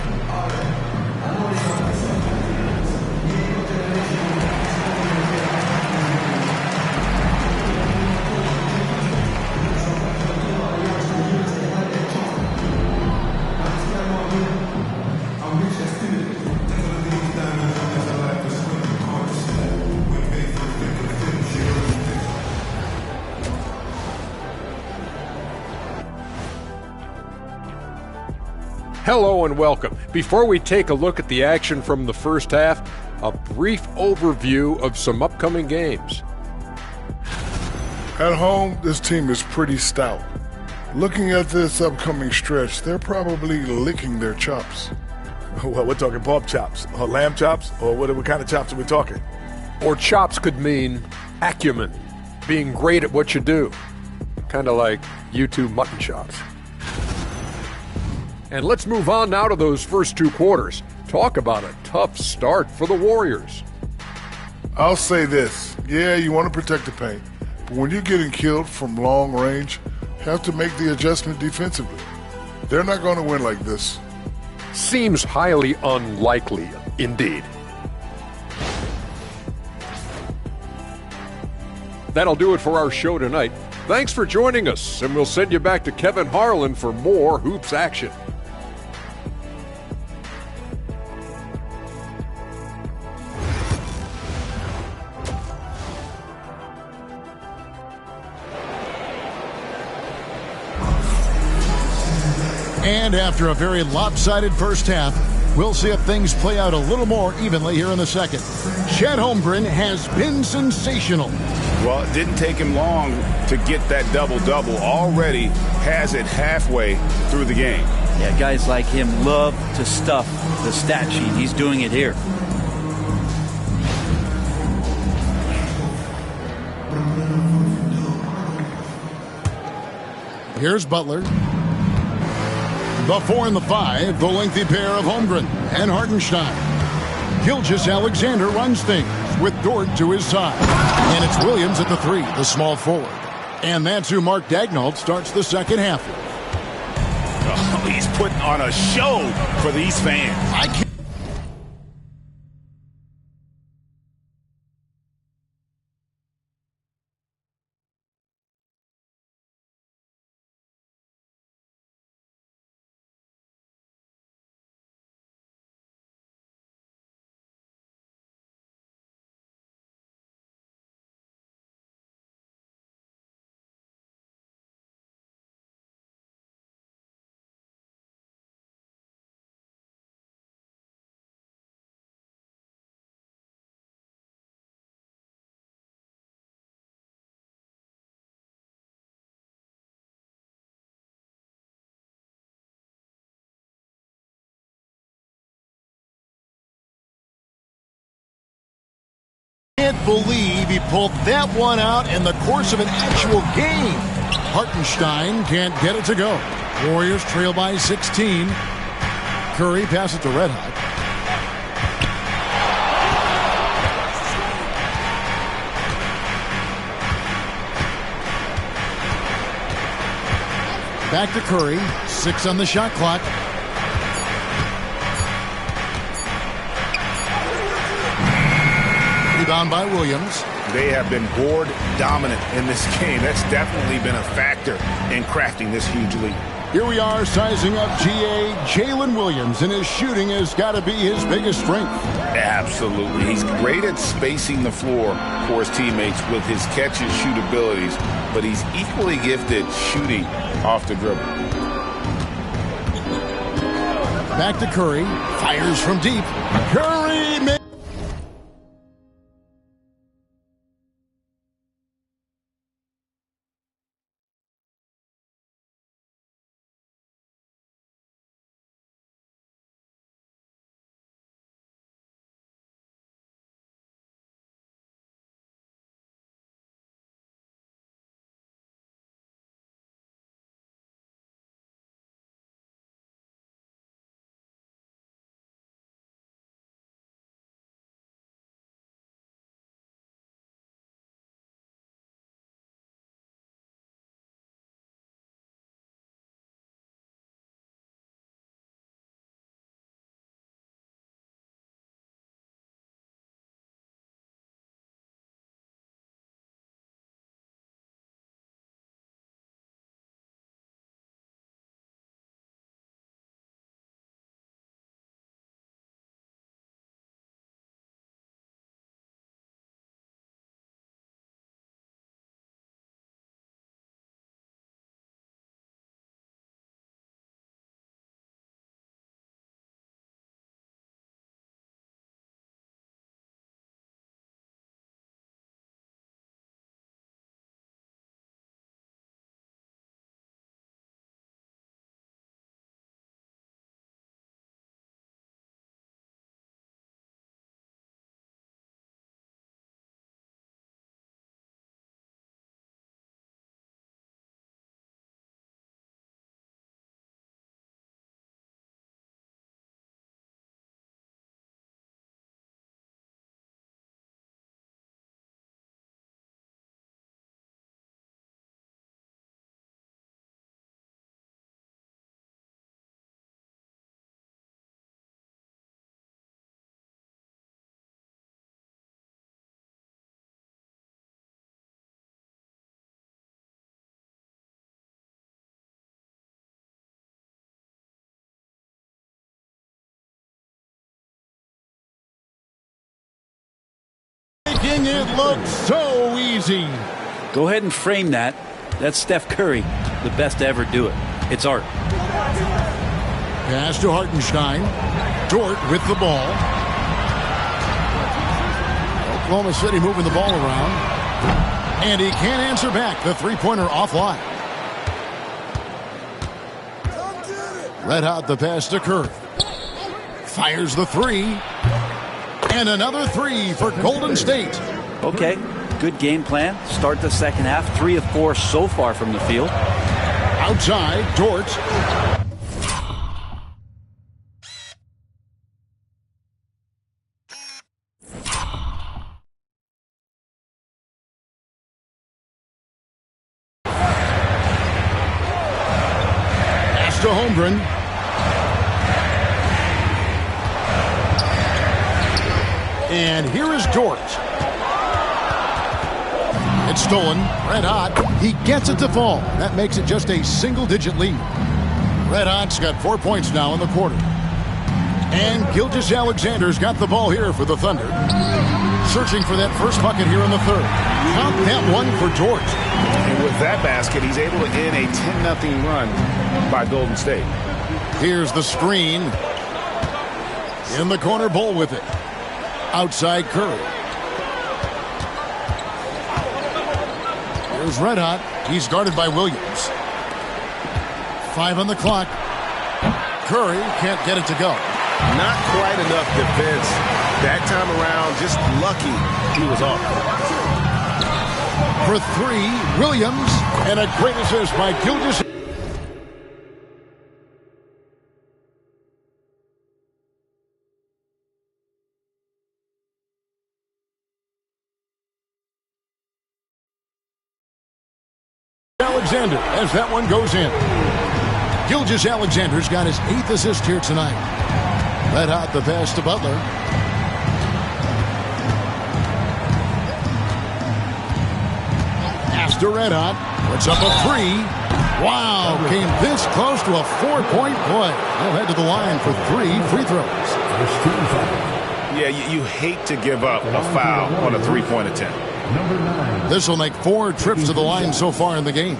Hello and welcome. Before we take a look at the action from the first half, a brief overview of some upcoming games. At home, this team is pretty stout. Looking at this upcoming stretch, they're probably licking their chops. Well, we're talking pork chops, or lamb chops, or what kind of chops are we talking? Or chops could mean acumen, being great at what you do. Kind of like YouTube mutton chops. And let's move on now to those first two quarters. Talk about a tough start for the Warriors. I'll say this. Yeah, you want to protect the paint. But when you're getting killed from long range, you have to make the adjustment defensively. They're not going to win like this. Seems highly unlikely, indeed. That'll do it for our show tonight. Thanks for joining us, and we'll send you back to Kevin Harlan for more hoops action. And after a very lopsided first half, we'll see if things play out a little more evenly here in the second. Chet Holmgren has been sensational. Well, it didn't take him long to get that double-double. Already has it halfway through the game. Yeah, guys like him love to stuff the stat sheet. He's doing it here. Here's Butler. The 4 and the 5, the lengthy pair of Holmgren and Hartenstein. Gilgeous-Alexander runs things with Dort to his side. And it's Williams at the 3, the small forward. And that's who Mark Daigneault starts the second half with. Oh, he's putting on a show for these fans. I can't believe he pulled that one out in the course of an actual game. Hartenstein can't get it to go. Warriors trail by 16. Curry passes to Red Hot. Back to Curry. 6 on the shot clock. Rebound by Williams. They have been board dominant in this game. That's definitely been a factor in crafting this huge lead. Here we are sizing up GA Jalen Williams, and his shooting has got to be his biggest strength. Absolutely. He's great at spacing the floor for his teammates with his catch and shoot abilities, but he's equally gifted shooting off the dribble. Back to Curry. Fires from deep. Curry makes... Making it look so easy. Go ahead and frame that. That's Steph Curry, the best to ever do it. It's art. Pass to Hartenstein. Dort with the ball. Oklahoma City moving the ball around. And he can't answer back. The three-pointer offline. Red Hot the pass to Curry. Fires the three. And another three for Golden State. Okay, good game plan. Start the second half. 3 of 4 so far from the field. Outside, Dort. Pass to Holmgren. And here is Dort. It's stolen. Red Hot. He gets it to fall. That makes it just a single-digit lead. Red Hot's got 4 points now in the quarter. And Gilgeous-Alexander's got the ball here for the Thunder. Searching for that first bucket here in the third. Count that one for Dort. And with that basket, he's able to end a 10-0 run by Golden State. Here's the screen. In the corner, Bull with it. Outside Curry. Here's Red Hot. He's guarded by Williams. 5 on the clock. Curry can't get it to go. Not quite enough defense That time around, just lucky he was off. For three, Williams, and a great assist by Gilgis. Alexander, as that one goes in. Gilgis Alexander's got his 8th assist here tonight. Red hot the pass to Butler. After red hot, puts up a three. Wow, came this close to a 4-point play. He'll head to the line for 3 free throws. Yeah, you hate to give up a foul on a three-point attempt. This will make 4 trips to the line so far in the game.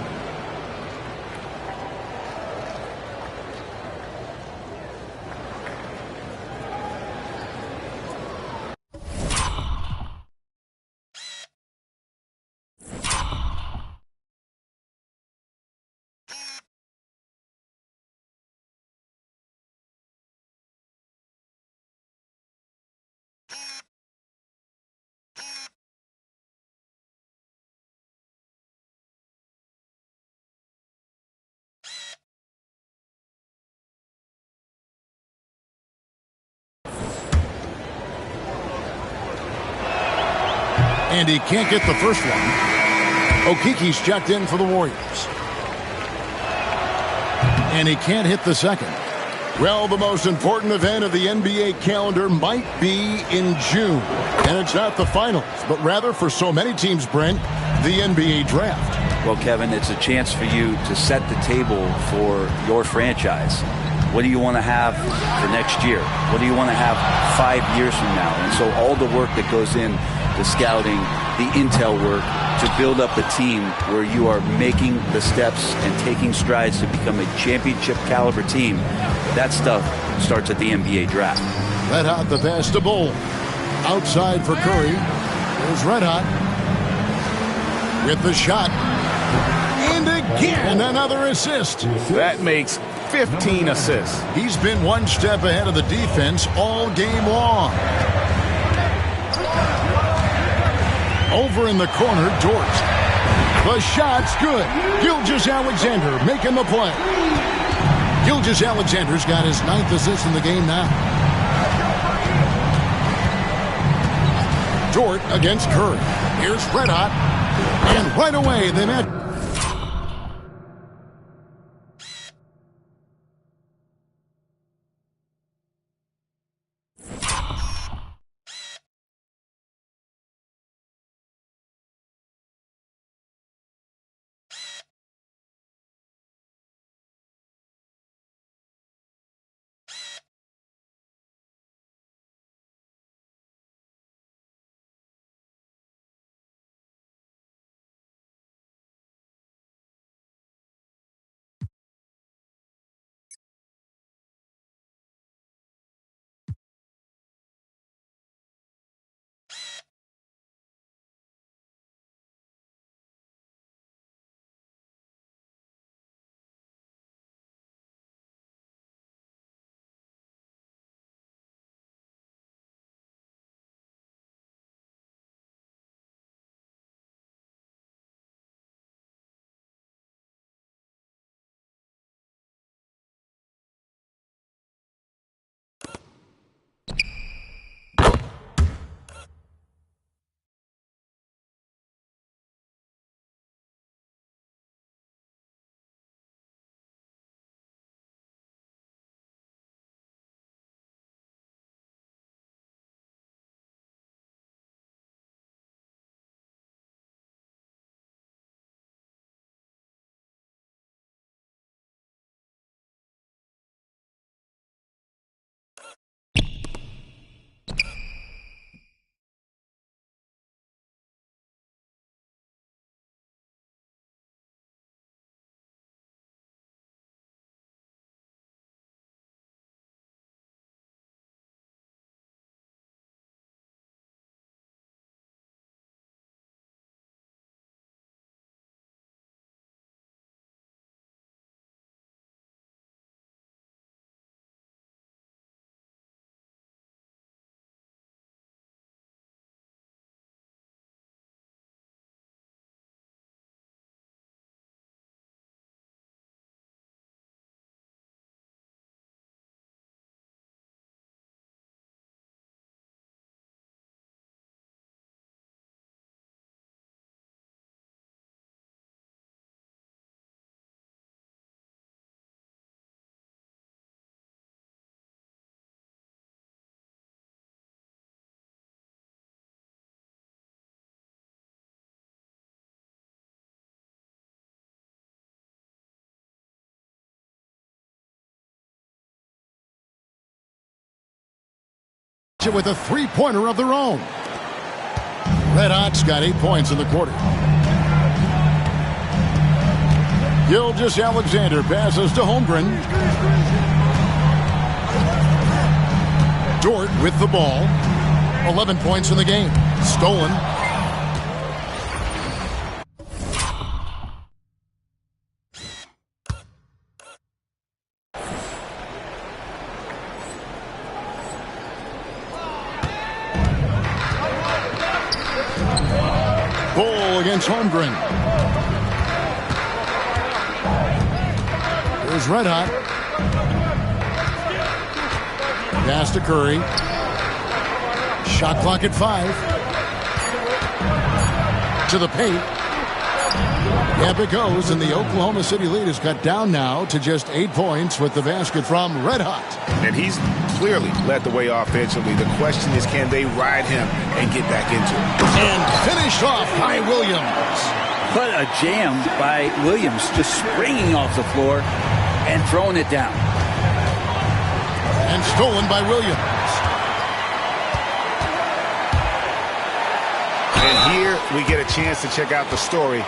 And he can't get the first one. Okiki's checked in for the Warriors. And he can't hit the second. Well, the most important event of the NBA calendar might be in June. And it's not the finals, but rather for so many teams, Brent, the NBA draft. Well, Kevin, it's a chance for you to set the table for your franchise. What do you want to have for next year? What do you want to have 5 years from now? And so all the work that goes in the scouting, the intel work, to build up a team where you are making the steps and taking strides to become a championship caliber team, that stuff starts at the NBA draft. Red hot the pass to Bull. Outside for Curry. There's Red hot. With the shot. And again, another assist. That makes 15 assists. He's been one step ahead of the defense all game long. Over in the corner, Dort. The shot's good. Gilgis Alexander making the play. Gilgis Alexander's got his 9th assist in the game now. Dort against Curry. Here's Red hot. And right away, they met. With a three-pointer of their own. Red Hot's got 8 points in the quarter. Gilgeous-Alexander passes to Holmgren. Dort with the ball. 11 points in the game. Stolen. Ball against Holmgren. Here's Red Hot. Pass to Curry. Shot clock at 5. To the paint. Up it goes, and the Oklahoma City lead is cut down now to just 8 points with the basket from Red Hot. And he's clearly led the way offensively. The question is, can they ride him and get back into it? And finished off by Williams. What a jam by Williams, just springing off the floor and throwing it down. And stolen by Williams. And here we get a chance to check out the story.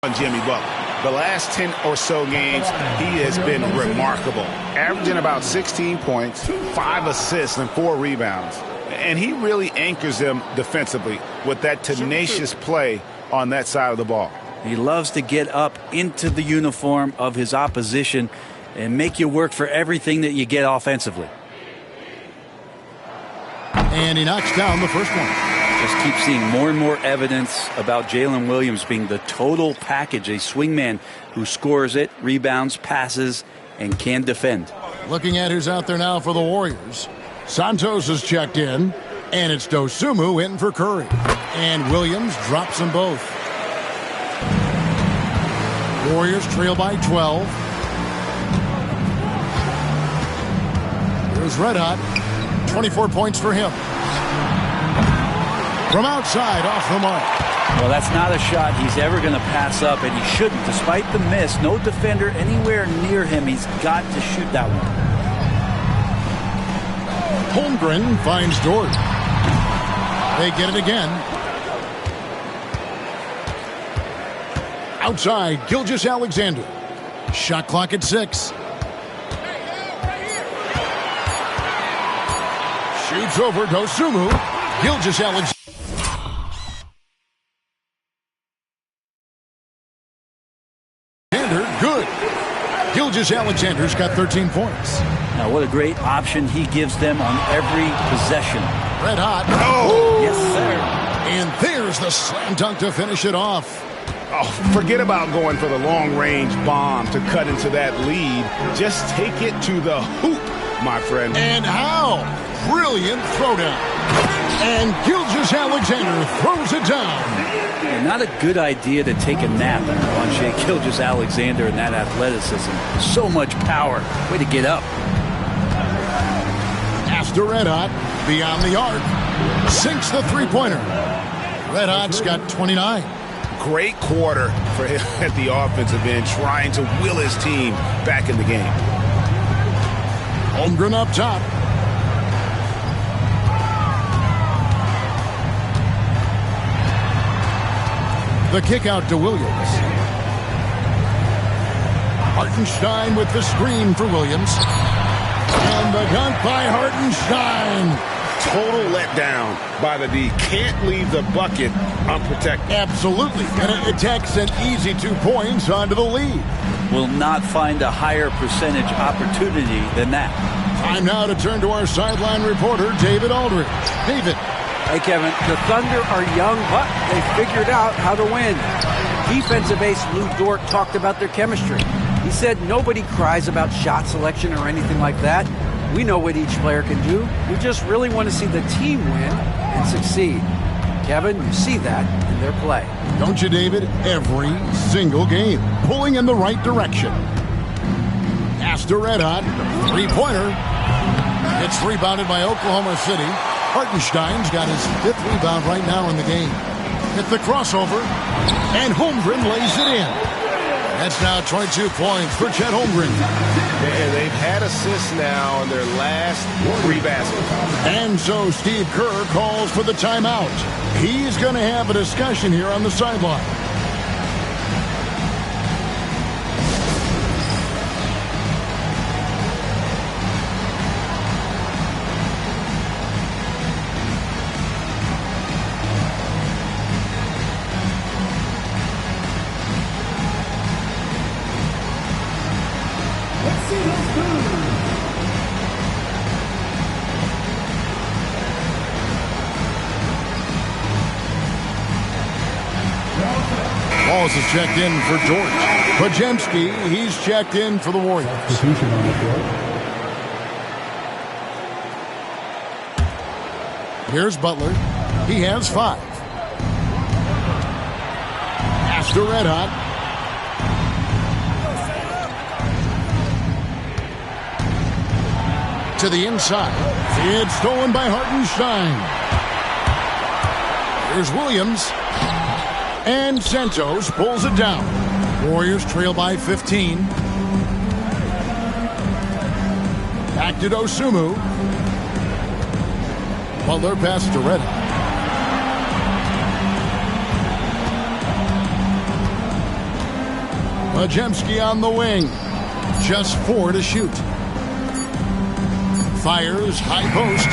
On Jimmy Butler. The last 10 or so games, he has been remarkable, averaging about 16 points, 5 assists, and 4 rebounds. And he really anchors them defensively with that tenacious play on that side of the ball. He loves to get up into the uniform of his opposition and make you work for everything that you get offensively. And he knocks down the first one. Just keep seeing more and more evidence about Jalen Williams being the total package, a swingman who scores it, rebounds, passes, and can defend. Looking at who's out there now for the Warriors. Santos has checked in, and it's Dosunmu in for Curry. And Williams drops them both. Warriors trail by 12. Here's Red Hot. 24 points for him. From outside, off the mark. Well, that's not a shot he's ever going to pass up, and he shouldn't. Despite the miss, no defender anywhere near him. He's got to shoot that one. Holmgren finds Dort. They get it again. Outside, Gilgeous-Alexander. Shot clock at 6. Shoots over Dosunmu. Gilgeous-Alexander. Good. Gilgeous-Alexander's got 13 points. Now, what a great option he gives them on every possession. Red Hot. Oh! Yes, sir. And there's the slam dunk to finish it off. Oh, forget about going for the long-range bomb to cut into that lead. Just take it to the hoop, my friend. And how? Brilliant throwdown. And Gilgeous-Alexander throws it down. And not a good idea to take a nap on Shai Gilgeous-Alexander and that athleticism. So much power. Way to get up. Pass to Red Hot. Beyond the arc. Sinks the three-pointer. Red Hot's got 29. Great quarter for him at the offensive end, trying to will his team back in the game. Holmgren up top. The kick out to Williams. Hartenstein with the screen for Williams. And the dunk by Hartenstein. Total letdown by the D. Can't leave the bucket unprotected. Absolutely. And it takes an easy 2 points onto the lead. Will not find a higher percentage opportunity than that. Time now to turn to our sideline reporter, David Aldridge. David. Hey, Kevin, the Thunder are young, but they figured out how to win. Defensive ace Lou Dort talked about their chemistry. He said nobody cries about shot selection or anything like that. We know what each player can do. We just really want to see the team win and succeed. Kevin, you see that in their play. Don't you, David? Every single game. Pulling in the right direction. Pass to Red Hot. Three-pointer. It's rebounded by Oklahoma City. Hartenstein's got his 5th rebound right now in the game. Hit the crossover. And Holmgren lays it in. That's now 22 points for Chet Holmgren. And they've had assists now on their last 3 baskets. And so Steve Kerr calls for the timeout. He's going to have a discussion here on the sideline. Wallace is checked in for George. Pajemski, he's checked in for the Warriors. Here's Butler. He has 5. Pass to Red Hot. To the inside. It's stolen by Hartenstein. Here's Williams. And Santos pulls it down. Warriors trail by 15. Back to Dosunmu. Butler passes to Red Hot. Pajemski on the wing. Just 4 to shoot. Fires, high post.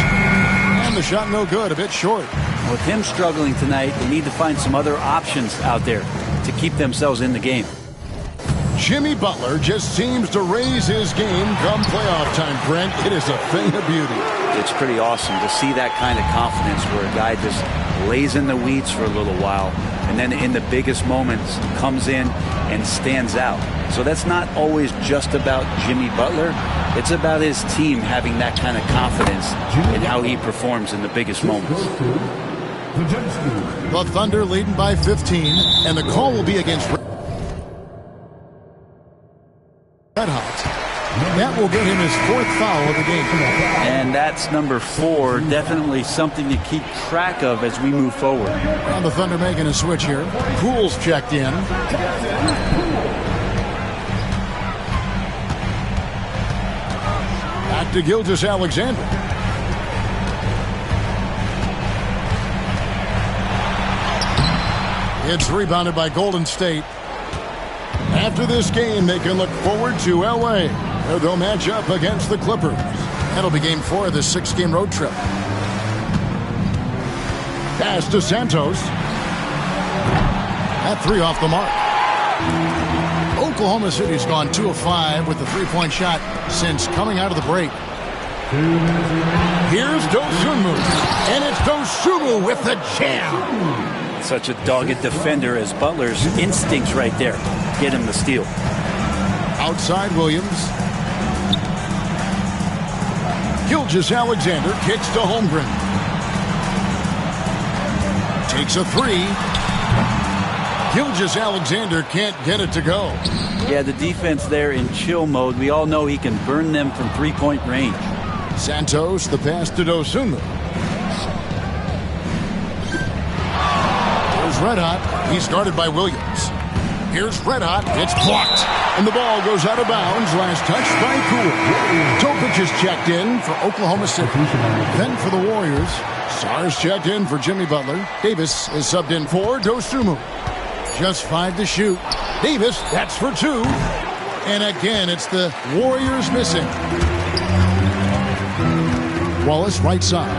And the shot no good, a bit short. With him struggling tonight, they need to find some other options out there to keep themselves in the game. Jimmy Butler just seems to raise his game come playoff time, Brent. It is a thing of beauty. It's pretty awesome to see that kind of confidence where a guy just lays in the weeds for a little while and then in the biggest moments comes in and stands out. So that's not always just about Jimmy Butler. It's about his team having that kind of confidence in how he performs in the biggest moments. The Thunder leading by 15, and the call will be against Red Hot. That will get him his 4th foul of the game. And that's number 4. Definitely something to keep track of as we move forward. And the Thunder making a switch here. Poole's checked in. Back to Gilgeous-Alexander. It's rebounded by Golden State. After this game, they can look forward to L.A., where they'll match up against the Clippers. That'll be game 4 of this 6-game road trip. Pass to Santos. That 3 off the mark. Oklahoma City's gone 2 of 5 with the 3-point shot since coming out of the break. Here's Dosunmu. And it's Dosunmu with the jam. Such a dogged defender as Butler's instincts right there get him the steal. Outside Williams. Gilgeous-Alexander kicks to Holmgren. Takes a 3. Gilgeous-Alexander can't get it to go. Yeah, the defense there in chill mode. We all know he can burn them from 3-point range. Santos, the pass to Dosunmu. Here's Red Hot. He's guarded by Williams. Here's Red Hot. It's blocked. And the ball goes out of bounds. Last touch by Poole. Topic is checked in for Oklahoma City. Then for the Warriors, Sar's checked in for Jimmy Butler. Davis is subbed in for Dosunmu. Just 5 to shoot. Davis, that's for 2. And again, it's the Warriors missing. Wallace, right side.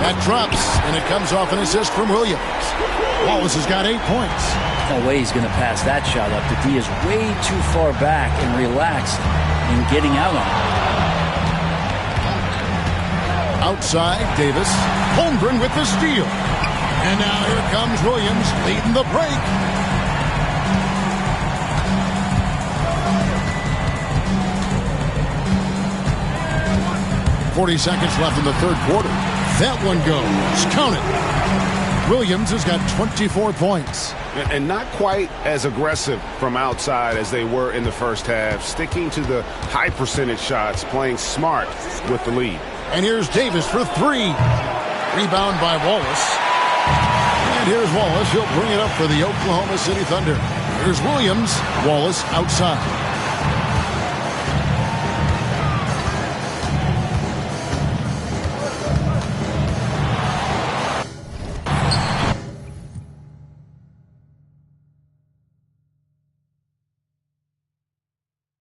That drops, and it comes off an assist from Williams. Wallace has got 8 points. No way he's going to pass that shot up. The D is way too far back and relaxed in getting out on it. Outside, Davis. Holmgren with the steal. And now here comes Williams leading the break. 40 seconds left in the third quarter. That one goes. Count it. Williams has got 24 points. And not quite as aggressive from outside as they were in the first half. Sticking to the high percentage shots, playing smart with the lead. And here's Davis for three. Rebound by Wallace. And here's Wallace. He'll bring it up for the Oklahoma City Thunder. Here's Williams. Wallace outside.